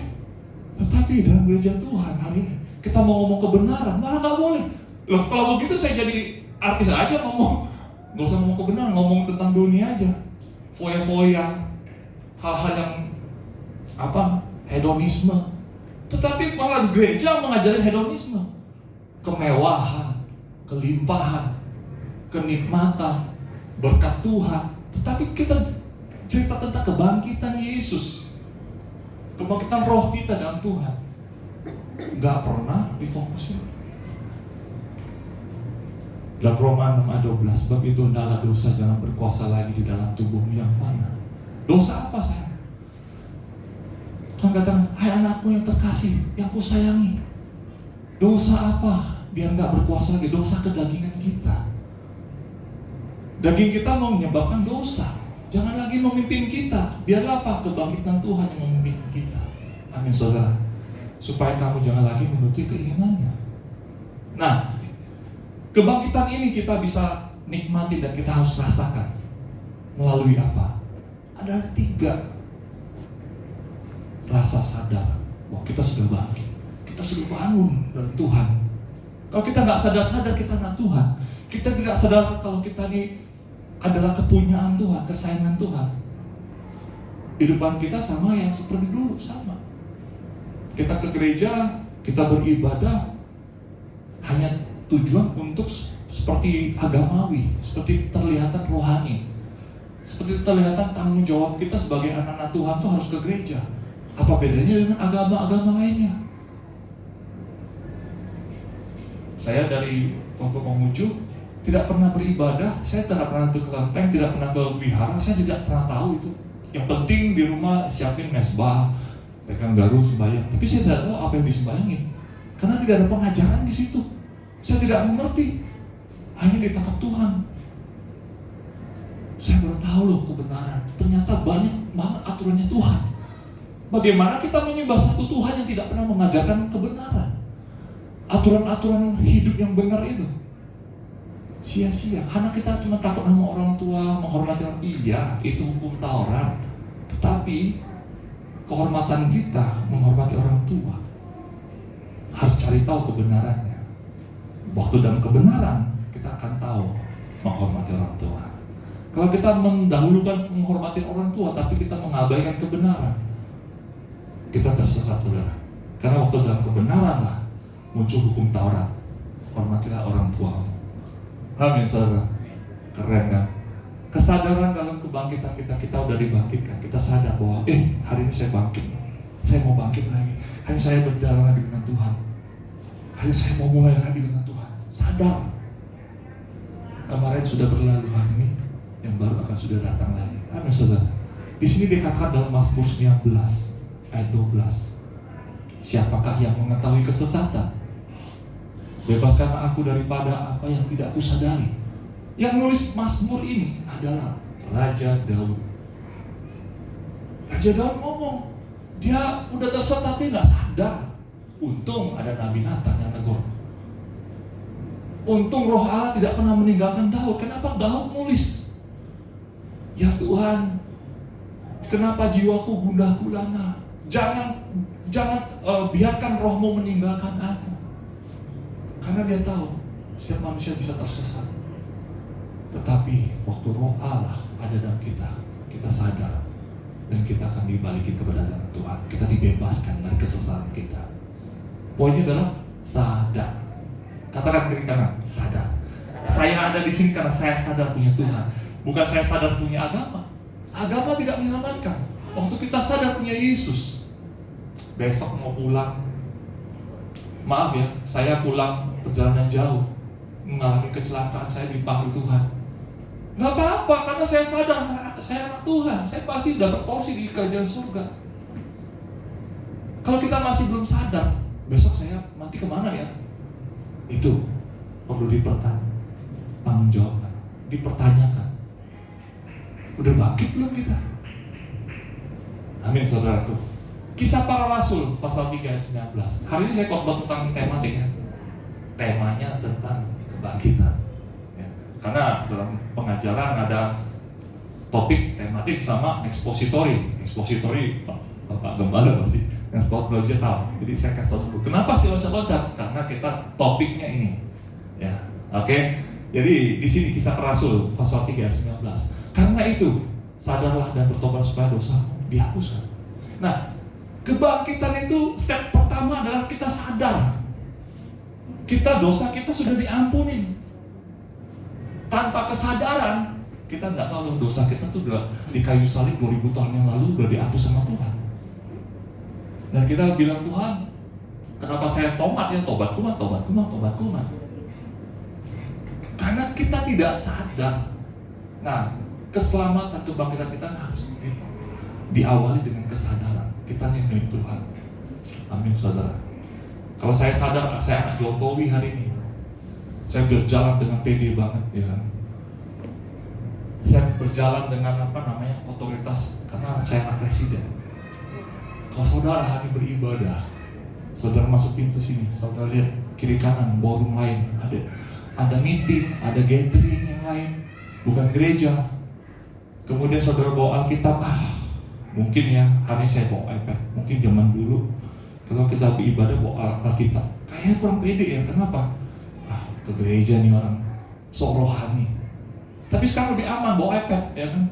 Tetapi dalam gereja Tuhan hari ini kita mau ngomong kebenaran, malah nggak boleh. Loh, kalau begitu saya jadi artis aja ngomong, nggak usah ngomong kebenaran, ngomong tentang dunia aja, foya-foya, hal-hal yang hedonisme. Tetapi malah di gereja mengajarin hedonisme, kemewahan, kelimpahan, kenikmatan, berkat Tuhan. Tetapi kita cerita tentang kebangkitan Yesus, kebangkitan roh kita dalam Tuhan, nggak pernah difokusin. Dalam Roma 6 ayat 12, sebab itu hendaklah dosa jangan berkuasa lagi di dalam tubuhmu yang fana. Dosa apa sayang? Tuhan katakan, hai anakku yang terkasih, yang kusayangi. Dosa apa? Biar nggak berkuasa lagi. Dosa kedagingan kita. Daging kita mau menyebabkan dosa. Jangan lagi memimpin kita. Biarlah apa? Kebangkitan Tuhan yang memimpin kita. Amin saudara. Supaya kamu jangan lagi menuruti keinginannya. Nah, kebangkitan ini kita bisa nikmati dan kita harus rasakan. Melalui apa? Ada 3. Rasa sadar bahwa kita sudah bangkit, kita sudah bangun dari Tuhan. Kalau kita nggak sadar-sadar kita anak Tuhan, kita tidak sadar kalau kita ini adalah kepunyaan Tuhan, kesayangan Tuhan. Kehidupan kita sama yang seperti dulu, sama. Kita ke gereja, kita beribadah hanya tujuan untuk seperti agamawi, seperti terlihatan rohani, seperti terlihatan tanggung jawab kita sebagai anak-anak Tuhan tuh harus ke gereja. Apa bedanya dengan agama-agama lainnya? Saya dari waktu Konghucu tidak pernah beribadah, saya tidak pernah ke kelenteng, tidak pernah ke wihara, saya tidak pernah tahu itu. Yang penting di rumah siapin mesbah, pegang garu, sembahyang. Tapi saya tidak tahu apa yang disembayangin, karena tidak ada pengajaran di situ. Saya tidak mengerti, hanya ditangkap Tuhan. Saya baru tahu loh kebenaran. Ternyata banyak banget aturannya Tuhan. Bagaimana kita menyembah satu Tuhan yang tidak pernah mengajarkan kebenaran? Aturan-aturan hidup yang benar itu sia-sia. Karena kita cuma takut sama orang tua, menghormati orang. Iya, itu hukum Taurat. Tetapi kehormatan kita menghormati orang tua harus cari tahu kebenarannya. Waktu dalam kebenaran kita akan tahu menghormati orang tua. Kalau kita mendahulukan menghormati orang tua tapi kita mengabaikan kebenaran, kita tersesat saudara. Karena waktu dalam kebenaran lah muncul hukum Taurat. Hormatilah orang tuamu. Amin saudara. Keren kan? Kesadaran dalam kebangkitan kita udah dibangkitkan. Kita sadar bahwa hari ini saya bangkit. Saya mau bangkit lagi. Hari ini saya berjalan lagi dengan Tuhan. Hari ini saya mau mulai lagi dengan Tuhan. Sadar. Kemarin sudah berlalu, hari ini yang baru akan sudah datang lagi. Amin saudara. Di sini dikatakan dalam Mazmur 19 ayat 12. Siapakah yang mengetahui kesesatan? Bebaskanlah aku daripada apa yang tidak kusadari. Yang nulis Mazmur ini adalah Raja Daud. Raja Daud ngomong, dia udah tersesat tapi nggak sadar. Untung ada Nabi Nathan yang negur. Untung Roh Allah tidak pernah meninggalkan Daud. Kenapa Daud nulis? Ya Tuhan, kenapa jiwaku gundah gulana? Jangan biarkan rohmu meninggalkan aku. Karena dia tahu setiap manusia bisa tersesat. Tetapi waktu Roh Allah ada dalam kita, kita sadar dan kita akan dibalikin kepada Tuhan. Kita dibebaskan dari kesesatan kita. Poinnya adalah sadar. Katakan kiri kanan, sadar. Saya ada di sini karena saya sadar punya Tuhan. Bukan saya sadar punya agama. Agama tidak menyelamatkan. Waktu kita sadar punya Yesus, besok mau pulang, maaf ya, saya pulang perjalanan jauh, mengalami kecelakaan, saya dipanggil Tuhan. Gak apa-apa, karena saya sadar saya anak Tuhan. Saya pasti dapat porsi di kerajaan surga. Kalau kita masih belum sadar, besok saya mati kemana ya? Itu perlu dipertanggungjawabkan, dipertanyakan. Udah bangkit belum kita? Amin saudaraku. Kisah Para Rasul pasal 3 ayat 19. Hari ini saya khotbah tentang tematik ya. Temanya tentang kebangkitan ya. Karena dalam pengajaran ada topik tematik sama ekspositori. Ekspositori Bapak Gembala masih yang sport belajar tahu. Jadi saya kasih tahu dulu. Kenapa sih loncat-loncat? Karena kita topiknya ini. Ya, oke. Jadi di sini Kisah Para Rasul pasal 3 ayat 19. Karena itu sadarlah dan bertobat supaya dosa dihapuskan. Nah, kebangkitan itu step pertama adalah kita sadar. Dosa kita sudah diampuni. Tanpa kesadaran, kita tidak tahu dosa kita tuh udah di kayu salib 2000 tahun yang lalu udah dihapus sama Tuhan. Dan kita bilang, Tuhan, kenapa saya tobat ya? Tobat kumat. Karena kita tidak sadar. Nah, keselamatan, kebangkitan kita harus diawali dengan kesadaran kita ini milik Tuhan. Amin, saudara. Kalau saya sadar, saya anak Jokowi hari ini, saya berjalan dengan pede banget ya. Saya berjalan dengan otoritas karena saya anak presiden. Kalau saudara hari beribadah, saudara masuk pintu sini, saudara lihat kiri kanan ballroom lain, ada meeting, ada gathering yang lain, bukan gereja. Kemudian saudara bawa Alkitab, mungkin ya hari ini saya bawa iPad, mungkin zaman dulu kalau kita beribadah bawa Alkitab, kayaknya kurang pede ya. Kenapa? Ke gereja nih orang sok rohani. Tapi sekarang lebih aman bawa iPad, ya kan?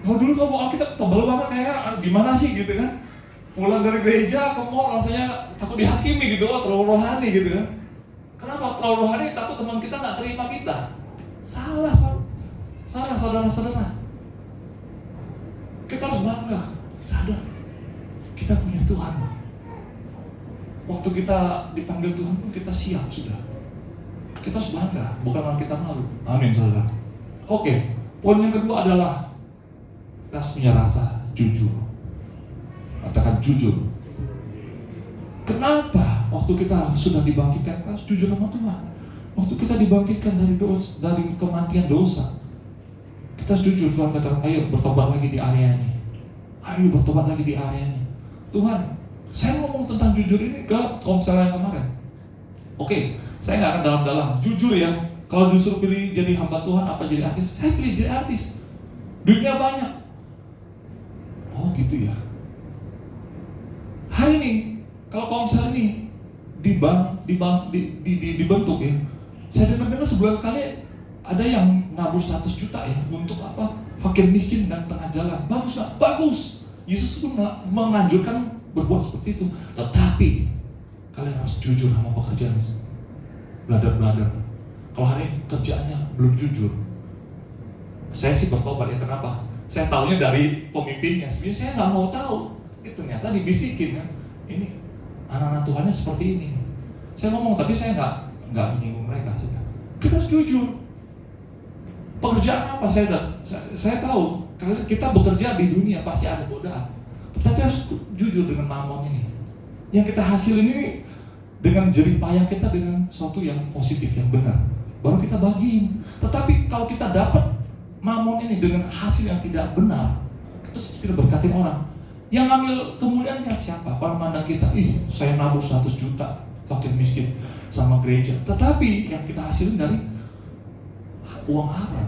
Kalau dulu kalau bawa Alkitab tebel banget, kayak gimana sih gitu kan? Pulang dari gereja ke mall rasanya takut dihakimi gitu, terlalu rohani gitu kan? Kenapa terlalu rohani? Takut teman kita nggak terima kita. Salah saudara-saudara. Kita harus bangga, sadar kita punya Tuhan. Waktu kita dipanggil Tuhan pun kita siap sudah. Kita harus bangga, bukan malah kita malu. Amin, saudara. Oke, poin yang kedua adalah kita harus punya rasa jujur. Katakan jujur. Kenapa? Waktu kita sudah dibangkitkan, kita harus jujur sama Tuhan. Waktu kita dibangkitkan dari kematian dosa, kita harus jujur. Tuhan katakan, ayo bertobat lagi di area ini. Ayo bertobat lagi di area ini. Tuhan, saya ngomong tentang jujur ini ke komsel yang kemarin. Oke, saya nggak akan dalam-dalam. Jujur ya, kalau disuruh pilih jadi hamba Tuhan apa jadi artis, saya pilih jadi artis. Duitnya banyak. Oh gitu ya. Hari ini, kalau komsel ini dibentuk ya, saya dengar sebulan sekali ada yang nabur 100 juta ya untuk apa? Fakir miskin dan tengah jalan. Bagus nggak? Bagus. Yesus itu menganjurkan berbuat seperti itu. Tetapi kalian harus jujur sama pekerjaan. Belajar. Kalau hari ini kerjaannya belum jujur, saya sih bertobat ya. Kenapa? Saya tahunya dari pemimpinnya. Sebenarnya saya nggak mau tahu. Ternyata dibisikin kan. Ini anak-anak Tuhannya seperti ini. Saya ngomong tapi saya nggak menyinggung mereka. Kita harus jujur. Pekerjaan apa? Saya tahu. Kalau kita bekerja di dunia pasti ada godaan. Tetapi harus jujur dengan mamon ini. Yang kita hasilin ini dengan jerih payah kita dengan sesuatu yang positif, yang benar, baru kita bagiin. Tetapi kalau kita dapat mamon ini dengan hasil yang tidak benar, kita berkatin orang. Yang ngambil kemuliaannya siapa? Orang mandang kita, saya nabur 100 juta fakir miskin sama gereja. Tetapi yang kita hasilin dari uang haram.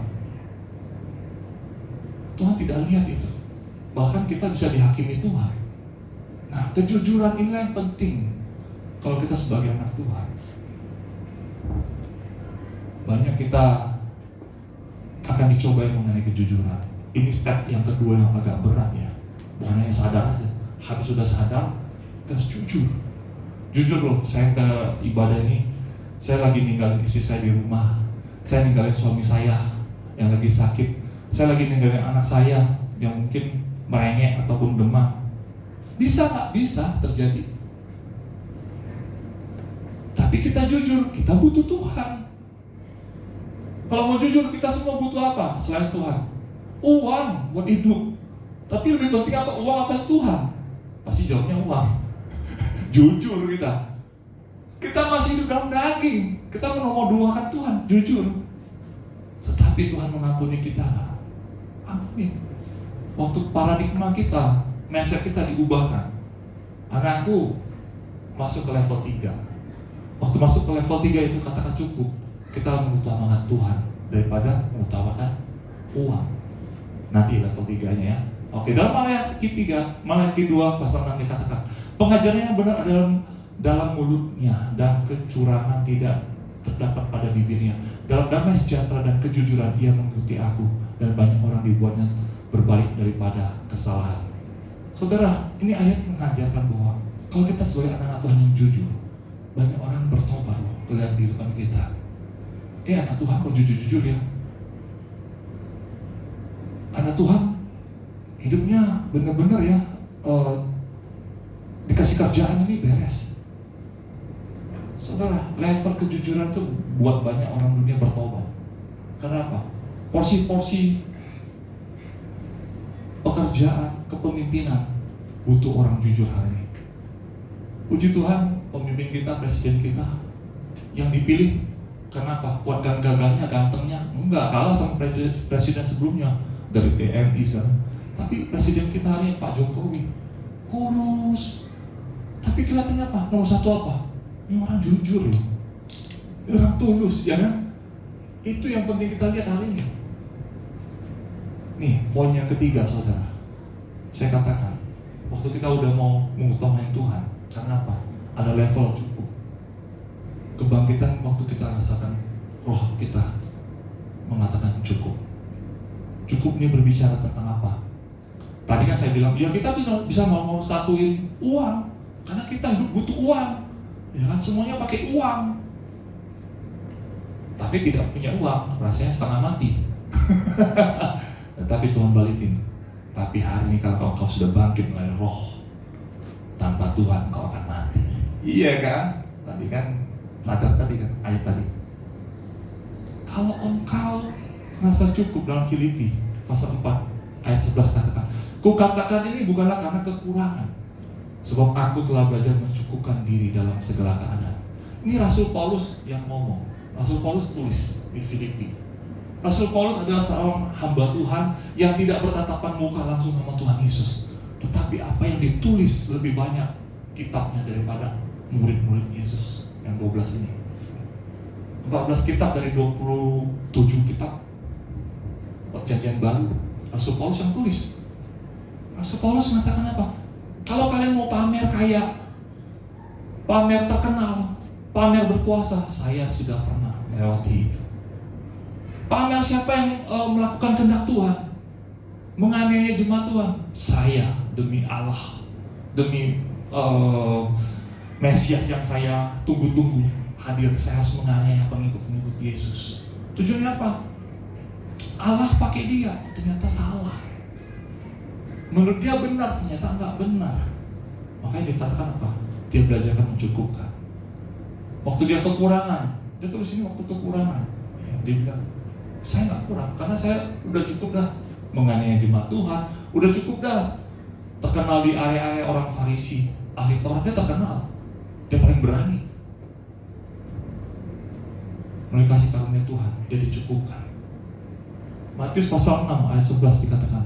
Tuhan tidak lihat itu. Bahkan kita bisa dihakimi Tuhan. Nah, kejujuran inilah yang penting. Kalau kita sebagai anak Tuhan, banyak kita akan dicobai mengenai kejujuran. Ini step yang kedua yang agak berat ya. Bukan hanya sadar aja. Habis sudah sadar, kita harus jujur. Jujur loh, saya ke ibadah ini, saya lagi ninggalin istri saya di rumah. Saya ninggalin suami saya yang lagi sakit. Saya lagi ninggalin anak saya yang mungkin merengek ataupun demam. Bisa nggak? Bisa terjadi. Tapi kita jujur, kita butuh Tuhan. Kalau mau jujur, kita semua butuh apa selain Tuhan? Uang buat hidup. Tapi lebih penting apa? Uang apa Tuhan? Pasti jawabnya uang. Jujur kita. Kita masih hidup dalam daging. Kita menomor-duakan Tuhan, jujur. Tetapi Tuhan mengampuni kita. Ampuni. Waktu paradigma kita, mindset kita diubahkan. Anakku masuk ke level 3. Waktu masuk ke level 3 itu katakan cukup. Kita mengutamakan Tuhan daripada mengutamakan uang. Nanti level 3-nya ya. Oke, dalam Malaiki 3, Malaiki 2 pasal 6 dikatakan, pengajarannya benar dalam mulutnya dan kecurangan tidak terdapat pada bibirnya. Dalam damai sejahtera dan kejujuran ia mengikuti aku, dan banyak orang dibuatnya berbalik daripada kesalahan. Saudara, ini ayat mengajarkan bahwa kalau kita sebagai anak-anak Tuhan yang jujur, banyak orang bertobat loh kelihatan di depan kita. Anak Tuhan kok jujur-jujur ya? Anak Tuhan hidupnya benar-benar ya, dikasih kerjaan ini beres. Saudara, level kejujuran tuh buat banyak orang dunia bertobat. Kenapa? Porsi-porsi pekerjaan, kepemimpinan butuh orang jujur hari ini. Puji Tuhan, pemimpin kita, presiden kita yang dipilih, kenapa? Kuat gagahnya, gantengnya? Enggak, kalah sama presiden sebelumnya dari TNI sekarang. Tapi presiden kita hari ini, Pak Jokowi, kurus. Tapi kelihatannya apa? Nomor satu apa? Ini orang jujur loh. Ini orang tulus, ya kan? Itu yang penting kita lihat hari ini. Nih, poin yang ketiga, saudara. Saya katakan, waktu kita udah mau mengutamakan Tuhan, karena apa? Ada level cukup. Kebangkitan waktu kita rasakan roh kita mengatakan cukup. Cukup ini berbicara tentang apa? Tadi kan saya bilang, ya kita bisa mau satuin uang, karena kita hidup butuh uang. Ya kan, semuanya pakai uang. Tapi tidak punya uang, rasanya setengah mati. Tapi Tuhan balikin. Tapi hari ini kalau kau sudah bangkit melalui roh, tanpa Tuhan kau akan mati. Iya kan? Tadi kan sadar tadi kan ayat tadi. Kalau engkau merasa cukup dalam Filipi pasal 4 ayat 11 katakan, ku katakan ini bukanlah karena kekurangan, sebab aku telah belajar mencukupkan diri dalam segala keadaan. Ini Rasul Paulus yang ngomong. Rasul Paulus tulis di Filipi. Rasul Paulus adalah seorang hamba Tuhan yang tidak bertatapan muka langsung sama Tuhan Yesus. Tetapi apa yang ditulis lebih banyak kitabnya daripada murid-murid Yesus yang 12 ini. 14 kitab dari 27 kitab Perjanjian Baru, Rasul Paulus yang tulis. Rasul Paulus mengatakan apa? Kalau kalian mau pamer kaya, pamer terkenal, pamer berkuasa, saya sudah pernah melewati itu. Pamer siapa yang melakukan kehendak Tuhan, menganiaya jemaat Tuhan, saya demi Allah, demi Mesias yang saya tunggu-tunggu hadir, saya harus menganiaya pengikut-pengikut Yesus. Tujuannya apa? Allah pakai dia, ternyata salah. Menurut dia benar, ternyata enggak benar. Makanya dikatakan apa? Dia belajarkan mencukupkan. Waktu dia kekurangan, dia tulis ini waktu kekurangan. Ya, dia bilang, saya nggak kurang, karena saya udah cukup dah menganiaya jemaat Tuhan, udah cukup dah terkenal di area-area orang Farisi, ahli Taurat, dia terkenal, dia paling berani. Melalui kasih karunia Tuhan, dia dicukupkan. Matius pasal 6 ayat 11 dikatakan,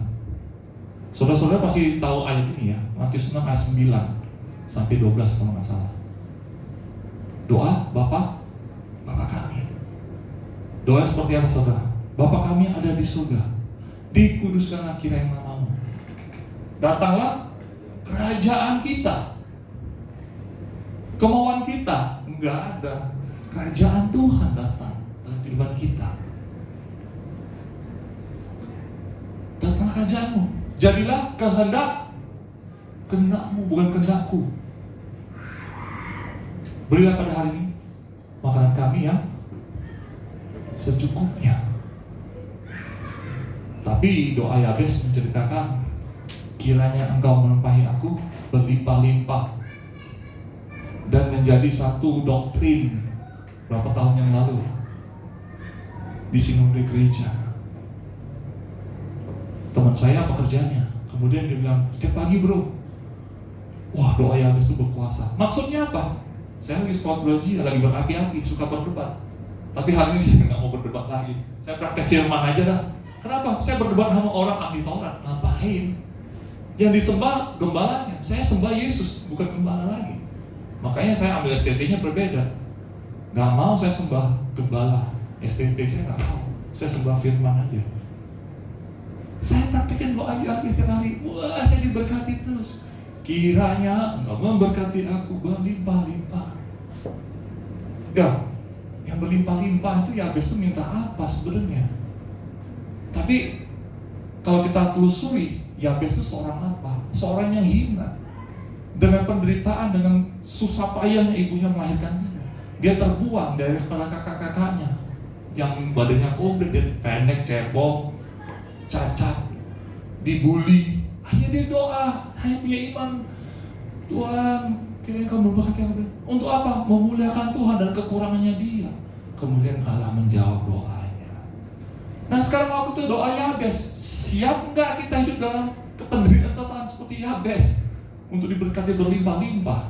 saudara-saudara pasti tahu ayat ini ya, Matius 6 ayat 9 sampai 12 kalau nggak salah. Doa Bapa kami. Doa seperti apa saudara? Bapa kami yang ada di surga, dikuduskanlah kiranya namamu. Datanglah kerajaan kita. Kemauan kita enggak ada. Kerajaan Tuhan datang dalam kehidupan kita. Datang kerajaanmu. Jadilah kehendakmu, bukan kehendakku. Berilah pada hari ini makanan kami yang secukupnya. Tapi doa Yabes menceritakan, kiranya engkau melimpahi aku berlimpah-limpah. Dan menjadi satu doktrin berapa tahun yang lalu di sinode gereja. Teman saya pekerjaannya, kemudian dia bilang, setiap pagi bro, wah doa Yabes itu berkuasa. Maksudnya apa? Saya lagi sekolah teologi, lagi berapi-api, suka berdebat. Tapi hari ini saya nggak mau berdebat lagi. Saya praktek firman aja dah. Kenapa? Saya berdebat sama orang ahli Taurat. Ngapain? Yang disembah gembalanya. Saya sembah Yesus, bukan gembala lagi. Makanya saya ambil STT-nya berbeda. Nggak mau saya sembah gembala. STT saya nggak mau. Saya sembah firman aja. Saya praktekin doa Yabes setiap hari. Wah, saya diberkati terus. Kiranya engkau memberkati aku berlimpah-limpah. Ya, yang berlimpah-limpah itu Yabes itu minta apa sebenarnya? Tapi kalau kita telusuri, Yabes itu seorang apa? Seorang yang hina. Dengan penderitaan, dengan susah payahnya ibunya melahirkan dia. Dia terbuang dari kepala kakak-kakaknya yang badannya komplit, dia pendek, cebol, cacat, dibully. Hanya dia doa, hanya punya iman. Tuhan, kiranya kau memberkati aku. Untuk apa? Memuliakan Tuhan dan kekurangannya dia. Kemudian Allah menjawab doanya. Nah sekarang mau aku tuh doa Yabes. Siap nggak kita hidup dalam penderitaan seperti Yabes untuk diberkati berlimpah-limpah?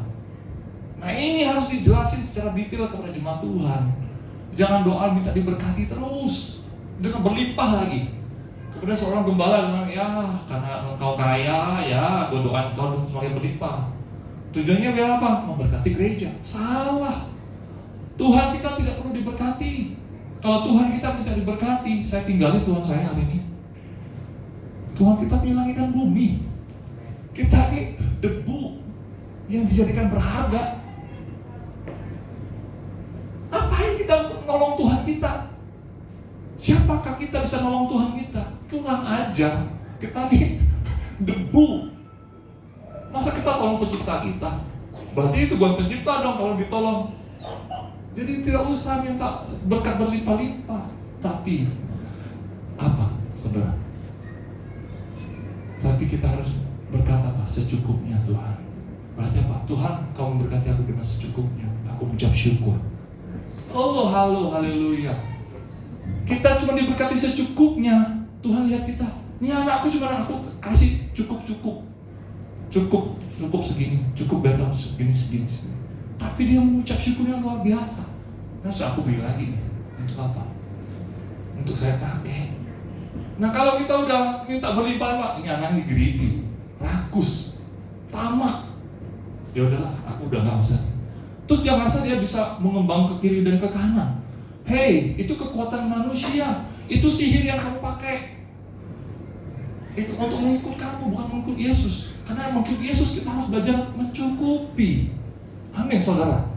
Nah ini harus dijelasin secara detail kepada jemaat Tuhan. Jangan doa minta diberkati terus dengan berlimpah lagi. Kemudian seorang gembala bilang, ya karena engkau kaya, ya gue doain engkau semakin berlimpah. Tujuannya biar apa? Memberkati gereja. Salah. Tuhan kita tidak perlu diberkati. Kalau Tuhan kita minta diberkati, saya tinggalin Tuhan saya hari ini. Tuhan kita punya langit dan bumi. Kita ini debu yang dijadikan berharga. Apain kita untuk nolong Tuhan kita? Siapakah kita bisa nolong Tuhan kita? Kurang ajar. Kita nih debu. Masa kita tolong pencipta kita? Berarti itu bukan pencipta dong kalau ditolong. Jadi tidak usah minta berkat berlimpah-limpah. Tapi apa, saudara? Tapi kita harus berkata apa? Secukupnya Tuhan. Berarti apa? Tuhan, kau memberkati aku dengan secukupnya. Aku ucap syukur. Oh, haleluya. Kita cuma diberkati secukupnya. Tuhan lihat kita. Ini anakku cuma aku kasih cukup segini, cukup besok segini. Tapi dia mengucap syukur yang luar biasa. Nah, aku beli lagi nih. Untuk apa? Untuk saya pakai. Nah, kalau kita udah minta berlimpah-limpah, ini anak ini greedy, rakus, tamak. Ya udahlah, aku udah nggak usah. Terus dia merasa dia bisa mengembang ke kiri dan ke kanan. Hey, itu kekuatan manusia. Itu sihir yang kamu pakai. Itu untuk mengikut kamu, bukan mengikut Yesus. Karena mengikut Yesus kita harus belajar mencukupi. Amin, saudara.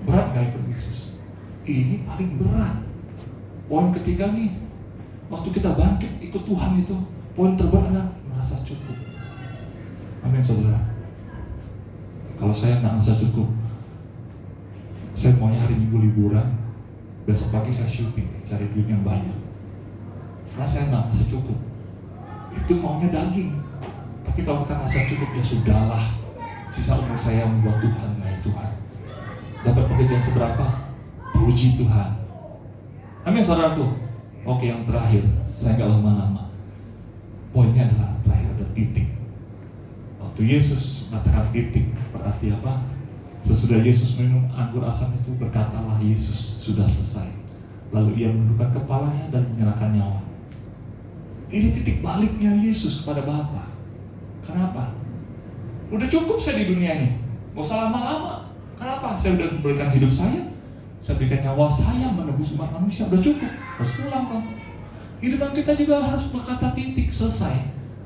Berat gak ikut Yesus? Ini paling berat. Poin ketiga nih, waktu kita bangkit ikut Tuhan itu, poin terberat adalah merasa cukup. Amin, saudara. Kalau saya nggak merasa cukup, saya maunya hari Minggu liburan, besok pagi saya syuting, cari duit yang banyak. Karena saya nggak merasa cukup. Itu maunya daging. Tapi kalau kita merasa cukup, ya sudahlah. Sisa umur saya membuat Tuhan, ya Tuhan. Dapat pekerjaan seberapa? Puji Tuhan. Amin, saudaraku. Oke, yang terakhir, saya nggak lama-lama. Poinnya adalah terakhir ada titik. Waktu Yesus mengatakan titik, berarti apa? Sesudah Yesus minum anggur asam itu, berkatalah Yesus, sudah selesai. Lalu ia menundukkan kepalanya dan menyerahkan nyawa. Ini titik baliknya Yesus kepada Bapa. Kenapa? Udah cukup saya di dunia ini, gak usah lama-lama. Kenapa? Saya udah memberikan hidup saya berikan nyawa saya menebus umat manusia. Udah cukup, harus pulang kan. Kehidupan kita juga harus berkata titik, selesai.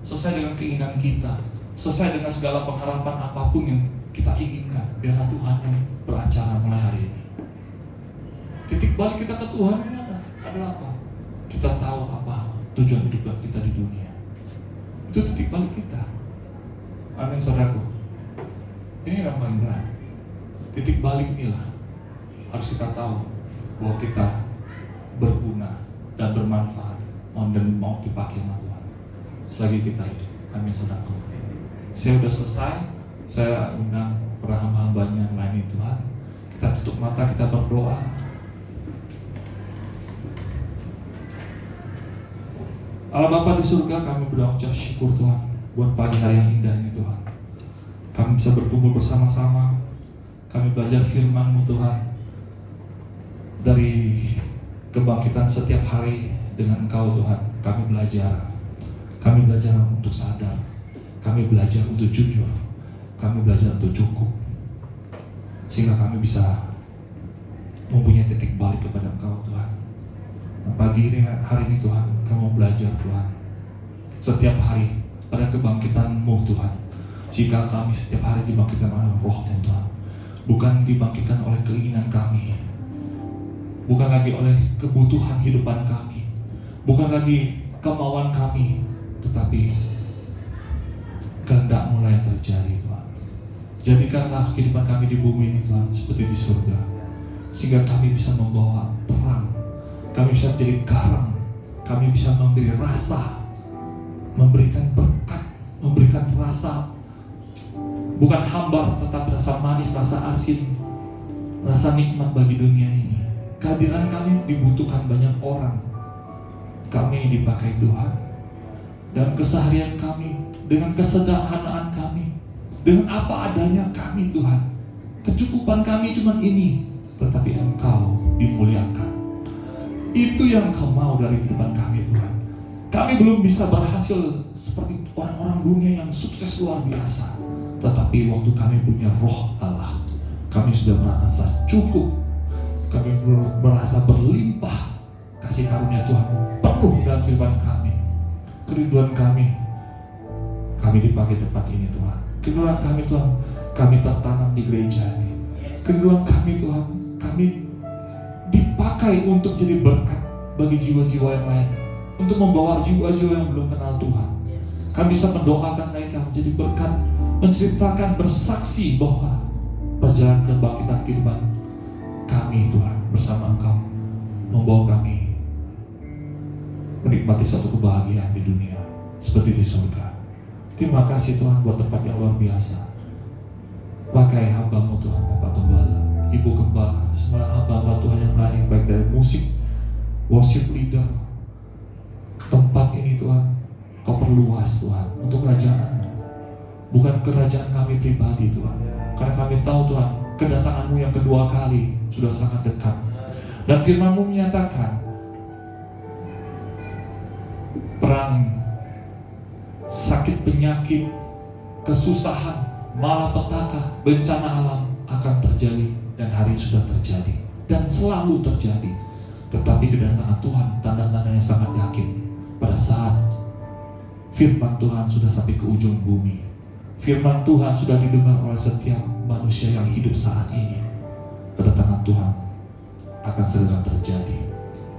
Selesai dengan keinginan kita, selesai dengan segala pengharapan apapun yang kita inginkan. Biarlah Tuhan yang beracara mulai hari ini. Titik balik kita ke Tuhan ini adalah apa? Kita tahu apa tujuan hidup kita di dunia. Itu titik balik kita. Amin, saudaraku. Ini yang paling berat. Titik balik inilah harus kita tahu bahwa kita berguna dan bermanfaat dan mau dipakai sama Tuhan selagi kita hidup. Amin, saudaraku. Saya sudah selesai. Saya undang para hamba-hambanya yang lain Tuhan. Kita tutup mata, kita berdoa. Allah Bapa di surga, kami berucap syukur Tuhan buat pagi hari yang indah ini Tuhan. Kami bisa berkumpul bersama-sama. Kami belajar firman-Mu Tuhan. Dari kebangkitan setiap hari dengan Engkau Tuhan, kami belajar. Kami belajar untuk sadar. Kami belajar untuk jujur. Kami belajar untuk cukup. Sehingga kami bisa mempunyai titik balik kepada Engkau Tuhan. Nah, pagi hari ini Tuhan, kami mau belajar Tuhan. Setiap hari pada kebangkitan-Mu Tuhan. Jika kami setiap hari dibangkitkan oleh Roh-Mu Tuhan. Bukan dibangkitkan oleh keinginan kami. Bukan lagi oleh kebutuhan hidupan kami. Bukan lagi kemauan kami. Tetapi kehendak-Mu yang terjadi Tuhan. Jadikanlah kehidupan kami di bumi ini Tuhan seperti di surga. Sehingga kami bisa membawa terang. Kami bisa menjadi garam. Kami bisa memberi rasa. Memberikan berkat. Memberikan rasa. Bukan hambar tetapi rasa manis, rasa asin. Rasa nikmat bagi dunia ini. Kehadiran kami dibutuhkan banyak orang. kami dipakai Tuhan. Dan keseharian kami, dengan kesederhanaan kami, dengan apa adanya kami Tuhan, kecukupan kami cuma ini, tetapi Engkau dimuliakan. Itu yang Engkau mau dari kehidupan kami Tuhan. Kami belum bisa berhasil seperti orang-orang dunia yang sukses luar biasa, tetapi waktu kami punya Roh Allah, kami sudah merasa cukup. Kami merasa berlimpah kasih karunia Tuhan penuh dalam kehidupan kami. Kerinduan kami dipakai tempat ini Tuhan. Kerinduan kami Tuhan, kami tertanam di gereja ini. Kerinduan kami Tuhan, kami dipakai untuk jadi berkat bagi jiwa-jiwa yang lain, untuk membawa jiwa-jiwa yang belum kenal Tuhan. Kami bisa mendoakan mereka menjadi berkat, menceritakan, bersaksi bahwa perjalanan kebangkitan kehidupan kami Tuhan bersama Engkau membawa kami menikmati suatu kebahagiaan di dunia seperti di surga. Terima kasih Tuhan buat tempat yang luar biasa. Pakai hamba-Mu Tuhan, Bapak Gembala, Ibu Gembala, semua hamba-hamba Tuhan yang lain, baik dari musik, worship leader. Tempat ini Tuhan, Kau perluas Tuhan untuk kerajaan, bukan kerajaan kami pribadi Tuhan. Karena kami tahu Tuhan, kedatangan-Mu yang kedua kali sudah sangat dekat. Dan firman-Mu menyatakan perang, sakit penyakit, kesusahan, malapetaka, bencana alam akan terjadi, dan hari sudah terjadi dan selalu terjadi. Tetapi kedatangan Tuhan, tanda-tandanya sangat yakin pada saat firman Tuhan sudah sampai ke ujung bumi. Firman Tuhan sudah didengar oleh setiap manusia yang hidup saat ini. Kedatangan Tuhan akan segera terjadi.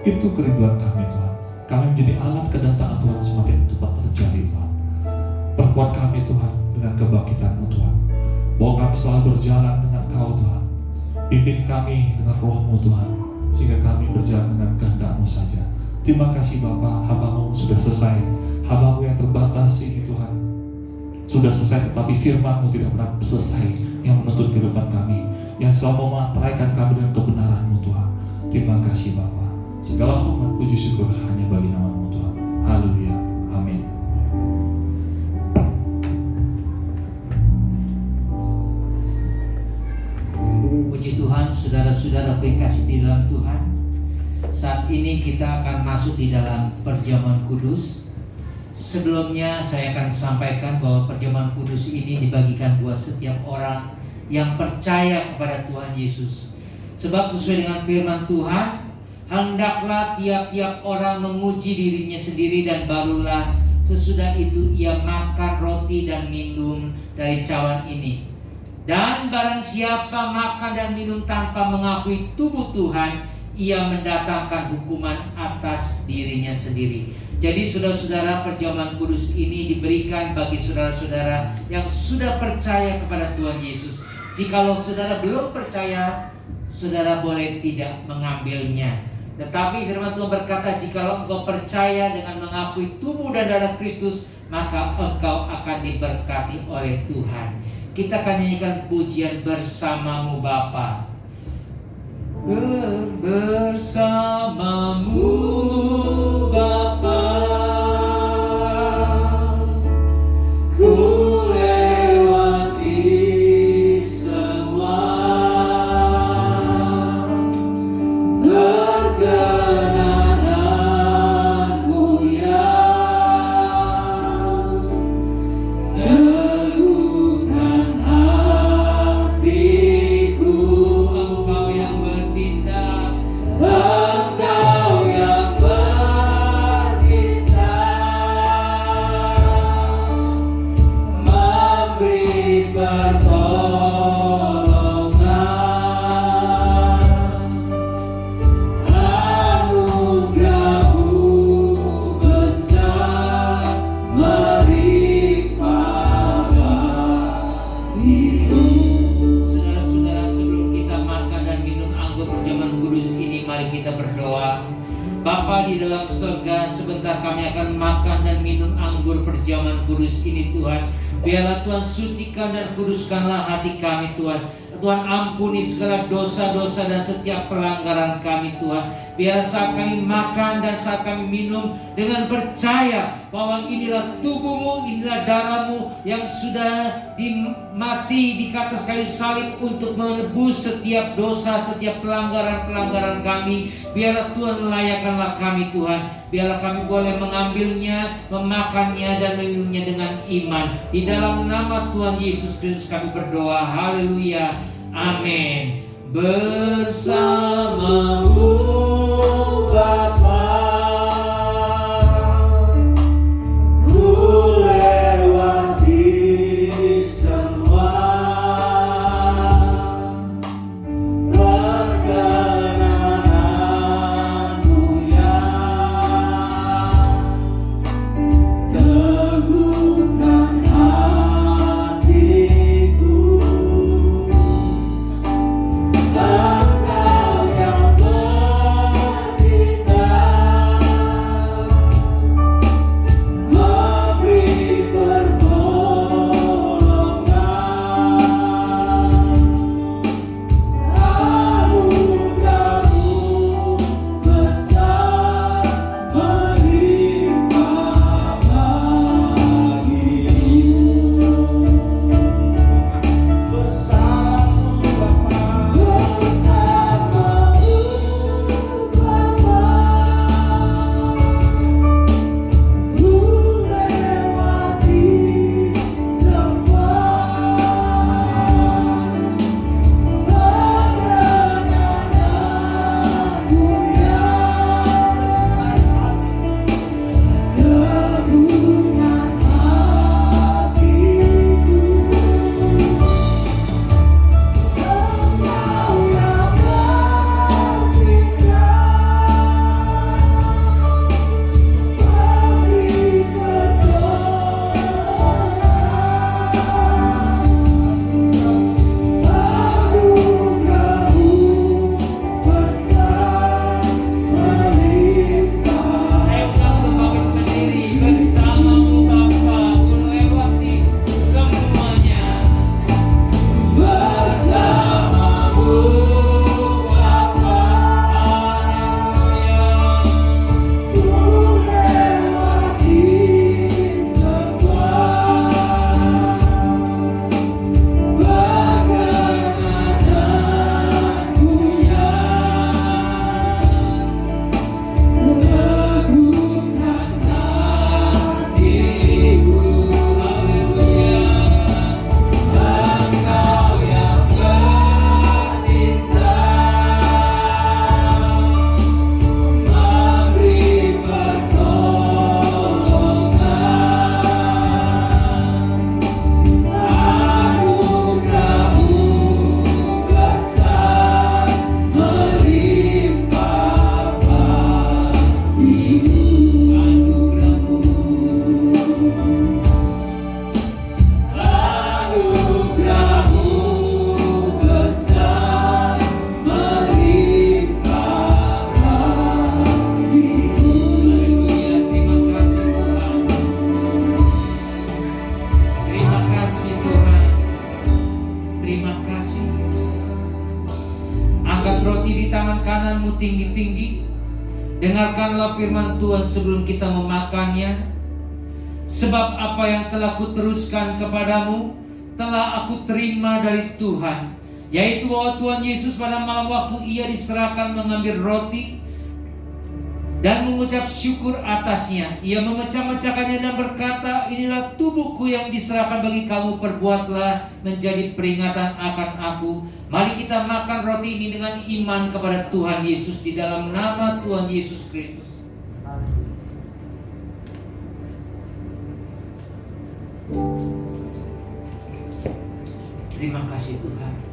Itu kerinduan kami Tuhan. Kami menjadi alat kedatangan Tuhan semakin cepat terjadi Tuhan. Perkuat kami Tuhan dengan kebangkitan-Mu Tuhan. Bahwa kami selalu berjalan dengan Kau Tuhan. Pimpin kami dengan Roh-Mu Tuhan, sehingga kami berjalan dengan kehendak-Mu saja. Terima kasih Bapa, hamba-Mu sudah selesai. Hamba-Mu yang terbatas ini Tuhan sudah selesai, tetapi firman-Mu tidak pernah selesai, yang menuntut kehidupan kami, yang selalu memateraikan kami dengan kebenaran-Mu Tuhan. Terima kasih Bapa. Segala hormat, puji, syukur hanya bagi nama-Mu Tuhan. Haleluya. Amin. Puji Tuhan, saudara-saudara kekasih di dalam Tuhan. Saat ini kita akan masuk di dalam perjamuan kudus. Sebelumnya saya akan sampaikan bahwa perjamuan kudus ini dibagikan buat setiap orang yang percaya kepada Tuhan Yesus. Sebab sesuai dengan firman Tuhan, hendaklah tiap-tiap orang menguji dirinya sendiri, dan barulah sesudah itu ia makan roti dan minum dari cawan ini. Dan barang siapa makan dan minum tanpa mengakui tubuh Tuhan, ia mendatangkan hukuman atas dirinya sendiri. Jadi saudara-saudara, perjamuan kudus ini diberikan bagi saudara-saudara yang sudah percaya kepada Tuhan Yesus. Jikalau saudara belum percaya, saudara boleh tidak mengambilnya. Tetapi firman Tuhan berkata, jikalau engkau percaya dengan mengakui tubuh dan darah Kristus, maka engkau akan diberkati oleh Tuhan. Kita akan nyanyikan pujian bersama-Mu Bapa. Bersama-Mu Bapa, ku lewati semua. Bapa di dalam surga, sebentar kami akan makan dan minum anggur perjamuan kudus ini Tuhan. Biarlah Tuhan sucikan dan kuduskanlah hati kami Tuhan. Tuhan ampuni segala dosa-dosa dan setiap pelanggaran kami Tuhan. Biar saat kami makan dan saat kami minum dengan percaya bahwa inilah tubuhmu, inilah darahmu yang sudah mati di atas kayu salib untuk menebus setiap dosa, setiap pelanggaran-pelanggaran kami. Biarlah Tuhan melayakkanlah kami Tuhan. Biarlah kami boleh mengambilnya, memakannya dan meminumnya dengan iman. Di dalam nama Tuhan Yesus Kristus kami berdoa. Haleluya. Amin. Bersamamu Bapa, ku lewati semua perkenananmu yang teguhkan hatiku. Engkau yang bertindak memberi pertolongan, anugerah-Mu besar melimpah bagiku. Bersamamu Bapa, ku lewati semua perkenananmu yang teguhkan hatiku. Engkau yang Saya undang untuk bangkit berdiri. Bersamamu Bapa, ku lewati semuanya. Bersamamu Bapa, haleluya. Ku lewati semua perkenananmu yang teguhkan hatiku. Haleluya. Engkau yang bertindak memberi pertolongan, anugerah-Mu besar melimpah bagiku. Anugerah-Mu besar melimpah bagiku. Haleluya. Terima kasih Tuhan. Terima kasih Tuhan. Angkat roti di tangan kananmu tinggi-tinggi. Dengarkanlah firman Tuhan sebelum kita memakannya. Sebab apa yang telah kuteruskan kepadamu telah aku terima dari Tuhan, yaitu bahwa Tuhan Yesus pada malam waktu ia diserahkan mengambil roti dan mengucap syukur atasnya, ia memecah-mecahkannya dan berkata, inilah tubuhku yang diserahkan bagi kamu, perbuatlah menjadi peringatan akan aku. Mari kita makan roti ini dengan iman kepada Tuhan Yesus di dalam nama Tuhan Yesus Kristus. Terima kasih Tuhan.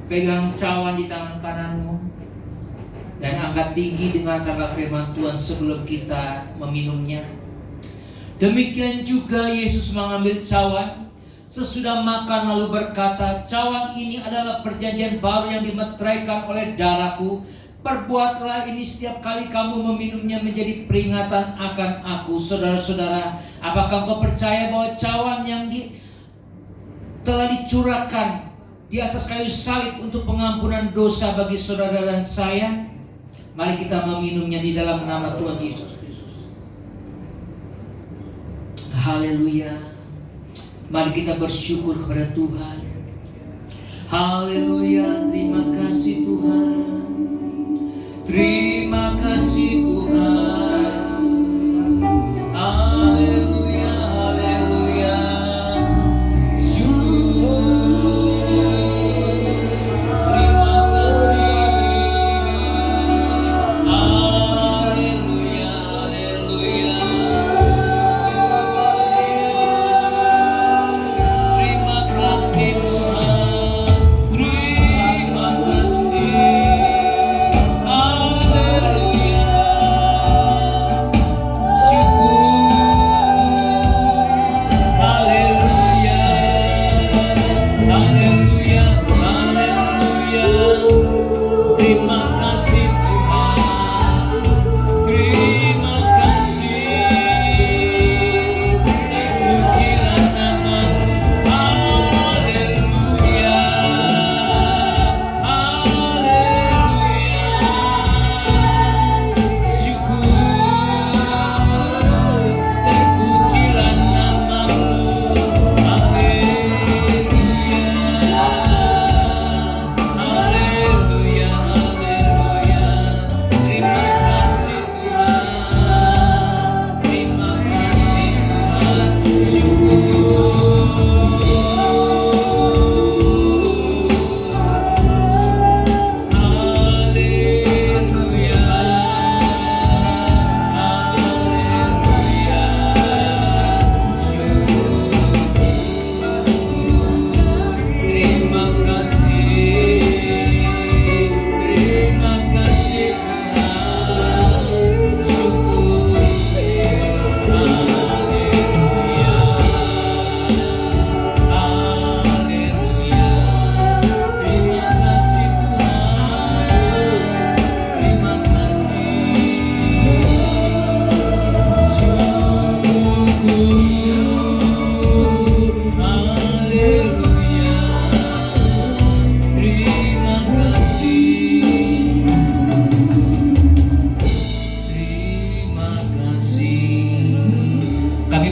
Pegang cawan di tangan kananmu dan angkat tinggi, dengarkanlah firman Tuhan sebelum kita meminumnya. Demikian juga Yesus mengambil cawan sesudah makan lalu berkata, cawan ini adalah perjanjian baru yang dimeteraikan oleh darahku. Perbuatlah ini setiap kali kamu meminumnya menjadi peringatan akan aku. Saudara-saudara, apakah engkau percaya bahwa cawan yang telah dicurahkan di atas kayu salib untuk pengampunan dosa bagi saudara dan saya? Mari kita meminumnya di dalam nama Tuhan Yesus Kristus. Haleluya. Mari kita bersyukur kepada Tuhan. Haleluya. Terima kasih Tuhan. Terima kasih Tuhan. Haleluya, haleluya. Syukur. Terima kasih. Haleluya, haleluya. Terima kasih Tuhan. Terima kasih.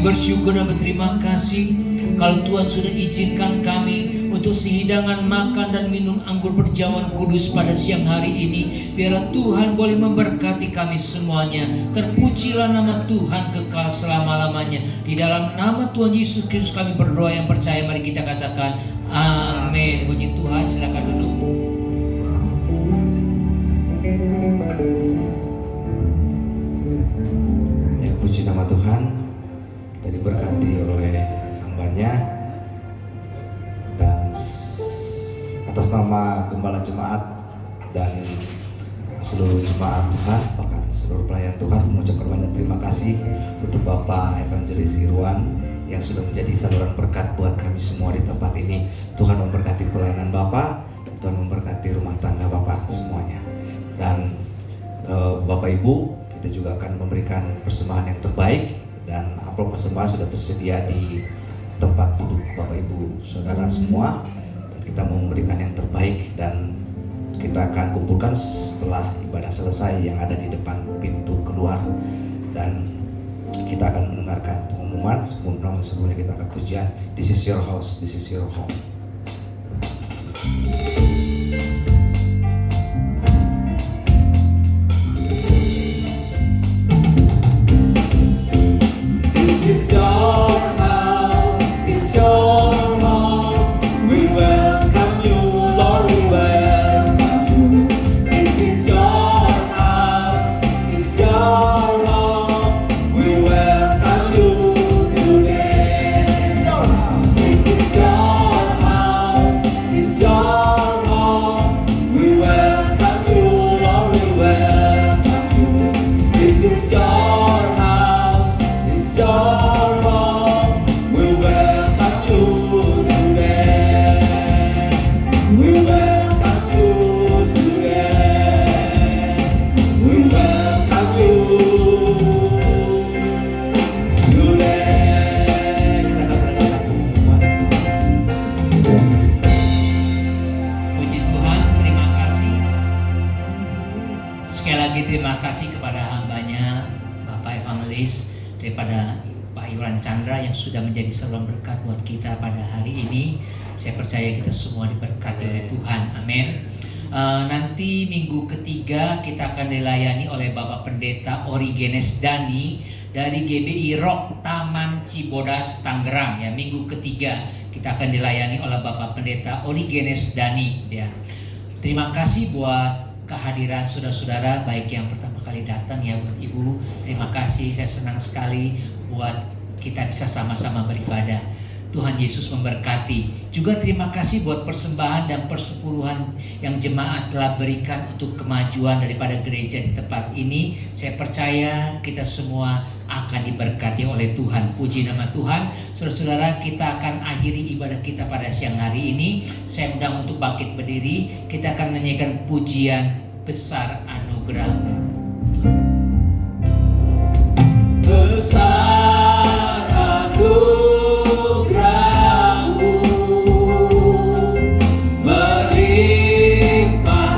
Bersyukur dan berterima kasih kalau Tuhan sudah izinkan kami untuk sehidangan makan dan minum anggur perjamuan kudus pada siang hari ini. Biarlah Tuhan boleh memberkati kami semuanya. Terpujilah nama Tuhan kekal selama-lamanya. Di dalam nama Tuhan Yesus Kristus kami berdoa yang percaya. Mari kita katakan amin. Puji Tuhan, silakan duduk. Ya, puji nama Tuhan. Kita diberkati oleh hambanya, dan atas nama Gembala Jemaat dan seluruh jemaat Tuhan, bahkan seluruh pelayan Tuhan, mengucapkan banyak terima kasih untuk Bapak Evangelis Irwan yang sudah menjadi saluran berkat buat kami semua di tempat ini. Tuhan memberkati pelayanan Bapak, dan Tuhan memberkati rumah tangga Bapak semuanya. Dan Bapak Ibu, kita juga akan memberikan persembahan yang terbaik, dan amplop persembahan sudah tersedia di tempat duduk Bapak Ibu Saudara semua, dan kita mau memberikan yang terbaik, dan kita akan kumpulkan setelah ibadah selesai yang ada di depan pintu keluar, dan kita akan mendengarkan pengumuman sebelumnya kita akan pujian This is your house, this is your home. This is your house, it's your home. We welcome you, Lord, we welcome you. This is your house, it's your home. We welcome you today. This is your house, this is your house, it's your home. We welcome you, Lord, we welcome you. This is your house, it's your we welcome you today. terima kasih kepada hambanya Bapak Evangelis daripada Pak Iwan Chandra yang sudah menjadi saluran berkat buat kita pada hari ini. Saya percaya kita semua diberkati oleh Tuhan. Amin. Nanti minggu ketiga kita akan dilayani oleh Bapak Pendeta Origenes Dani dari GBI Rock Taman Cibodas Tangerang ya. Minggu ketiga kita akan dilayani oleh Bapak Pendeta Origenes Dani ya. Terima kasih buat kehadiran saudara-saudara baik yang pertama kali datang ya, buat Ibu. Terima kasih, saya senang sekali buat kita bisa sama-sama beribadah. Tuhan Yesus memberkati. Juga terima kasih buat persembahan dan persepuluhan yang jemaat telah berikan untuk kemajuan daripada gereja di tempat ini. Saya percaya kita semua akan diberkati oleh Tuhan. Puji nama Tuhan. Saudara-saudara, kita akan akhiri ibadah kita pada siang hari ini. Saya undang untuk bangkit berdiri. Kita akan menyanyikan pujian Besar Anugerah-Mu. Besar anugerah-Mu, melimpah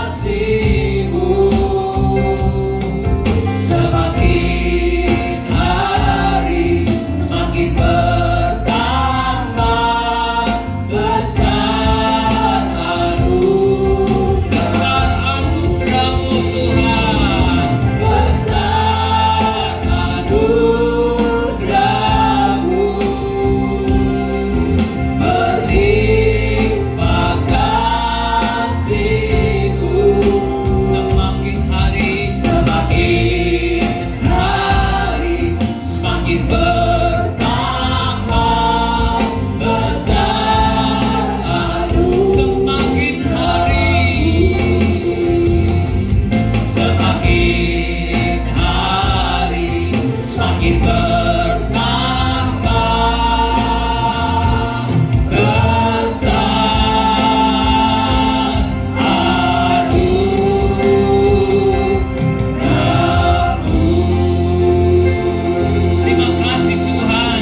kasih-Mu, semakin hari semakin bertambah. Besar anugerah-Mu Tuhan, besar anugerah-Mu, berlimpah kasih-Mu, semakin hari semakin bertambah. Besar semakin hari semakin bertambah. Besar anugerah-Mu. Terima kasih Tuhan.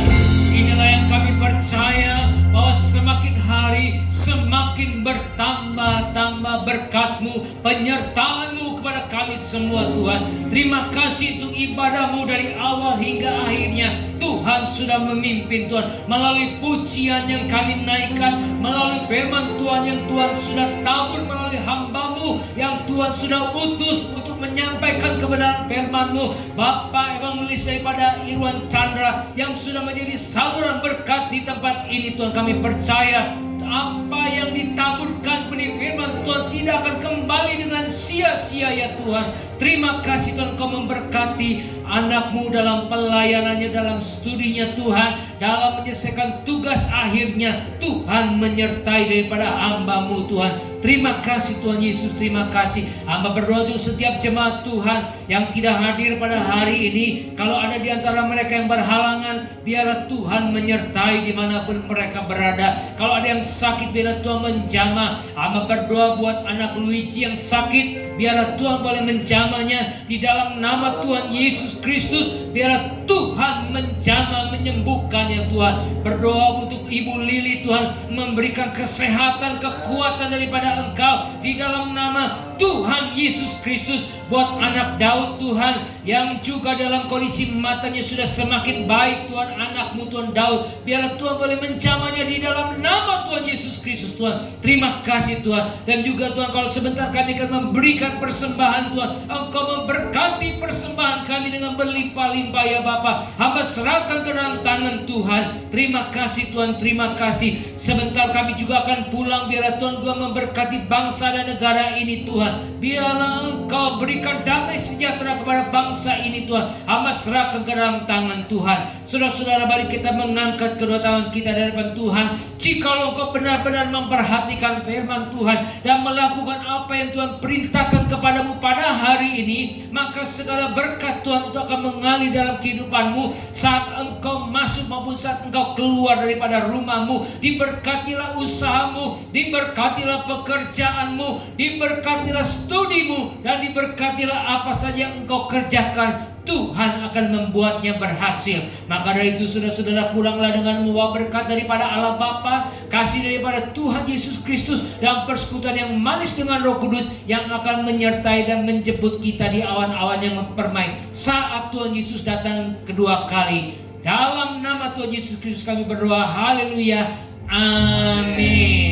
Inilah yang kami percaya bahwa semakin hari semakin bertambah-tambah berkat-Mu, penyertaan-Mu kepada kami semua Tuhan. Terima kasih untuk ibadah-Mu dari awal hingga akhirnya. Tuhan sudah memimpin Tuhan melalui pujian yang kami naikkan, melalui firman Tuhan yang Tuhan sudah tabur, melalui hamba-Mu yang Tuhan sudah utus untuk menyampaikan kebenaran firman-Mu. Bapak Evangelis daripada Irwan Chandra yang sudah menjadi saluran berkat di tempat ini Tuhan, kami percaya apa yang ditaburkan benih firman Tuhan tidak akan kembali dengan sia-sia ya Tuhan. Terima kasih Tuhan, Kau memberkati anak-Mu dalam pelayanannya, dalam studinya Tuhan, dalam menyelesaikan tugas akhirnya. Tuhan menyertai daripada hamba-Mu Tuhan. Terima kasih Tuhan Yesus, terima kasih. Hamba berdoa untuk setiap jemaat Tuhan yang tidak hadir pada hari ini. Kalau ada di antara mereka yang berhalangan, biarlah Tuhan menyertai dimanapun mereka berada. Kalau ada yang sakit, biarlah Tuhan menjamah. Hamba berdoa buat anak Luigi yang sakit, biarlah Tuhan boleh menjamahnya di dalam nama Tuhan Yesus Kristus. Biarlah Tuhan menjamah, menyembuhkan ya Tuhan. Berdoa untuk Ibu Lili Tuhan, memberikan kesehatan, kekuatan daripada Engkau di dalam nama Tuhan Yesus Kristus. Buat anak Daud Tuhan yang juga dalam kondisi matanya sudah semakin baik Tuhan, anak-Mu Tuhan Daud, biarlah Tuhan boleh menjamahnya di dalam nama Tuhan Yesus Kristus Tuhan. Terima kasih Tuhan. Dan juga Tuhan, kalau sebentar kami akan memberikan persembahan Tuhan, Engkau memberkati persembahan kami dengan berlimpah-limpah ya Bapa. Hamba serahkan ke dalam tangan Tuhan. Terima kasih Tuhan, terima kasih. Sebentar kami juga akan pulang, biarlah Tuhan juga memberkati bangsa dan negara ini Tuhan. Biarlah Engkau berikan damai sejahtera kepada bangsa ini Tuhan. Hamba serahkan ke dalam tangan Tuhan. Saudara-saudara, mari kita mengangkat kedua tangan kita dari hadapan Tuhan. Jikalau Engkau benar-benar memperhatikan firman Tuhan dan melakukan apa yang Tuhan perintahkan kepadamu pada hari ini, maka segala berkat Tuhan itu akan mengalir dalam kehidupanmu saat engkau masuk maupun saat engkau keluar daripada rumahmu. Diberkatilah usahamu, diberkatilah pekerjaanmu, diberkatilah studimu, dan diberkatilah apa saja yang engkau kerjakan. Tuhan akan membuatnya berhasil. Maka dari itu saudara-saudara, pulanglah dengan membawa berkat daripada Allah Bapa, kasih daripada Tuhan Yesus Kristus, dan persekutuan yang manis dengan Roh Kudus yang akan menyertai dan menjemput kita di awan-awan yang permai saat Tuhan Yesus datang kedua kali. Dalam nama Tuhan Yesus Kristus kami berdoa, haleluya, amin.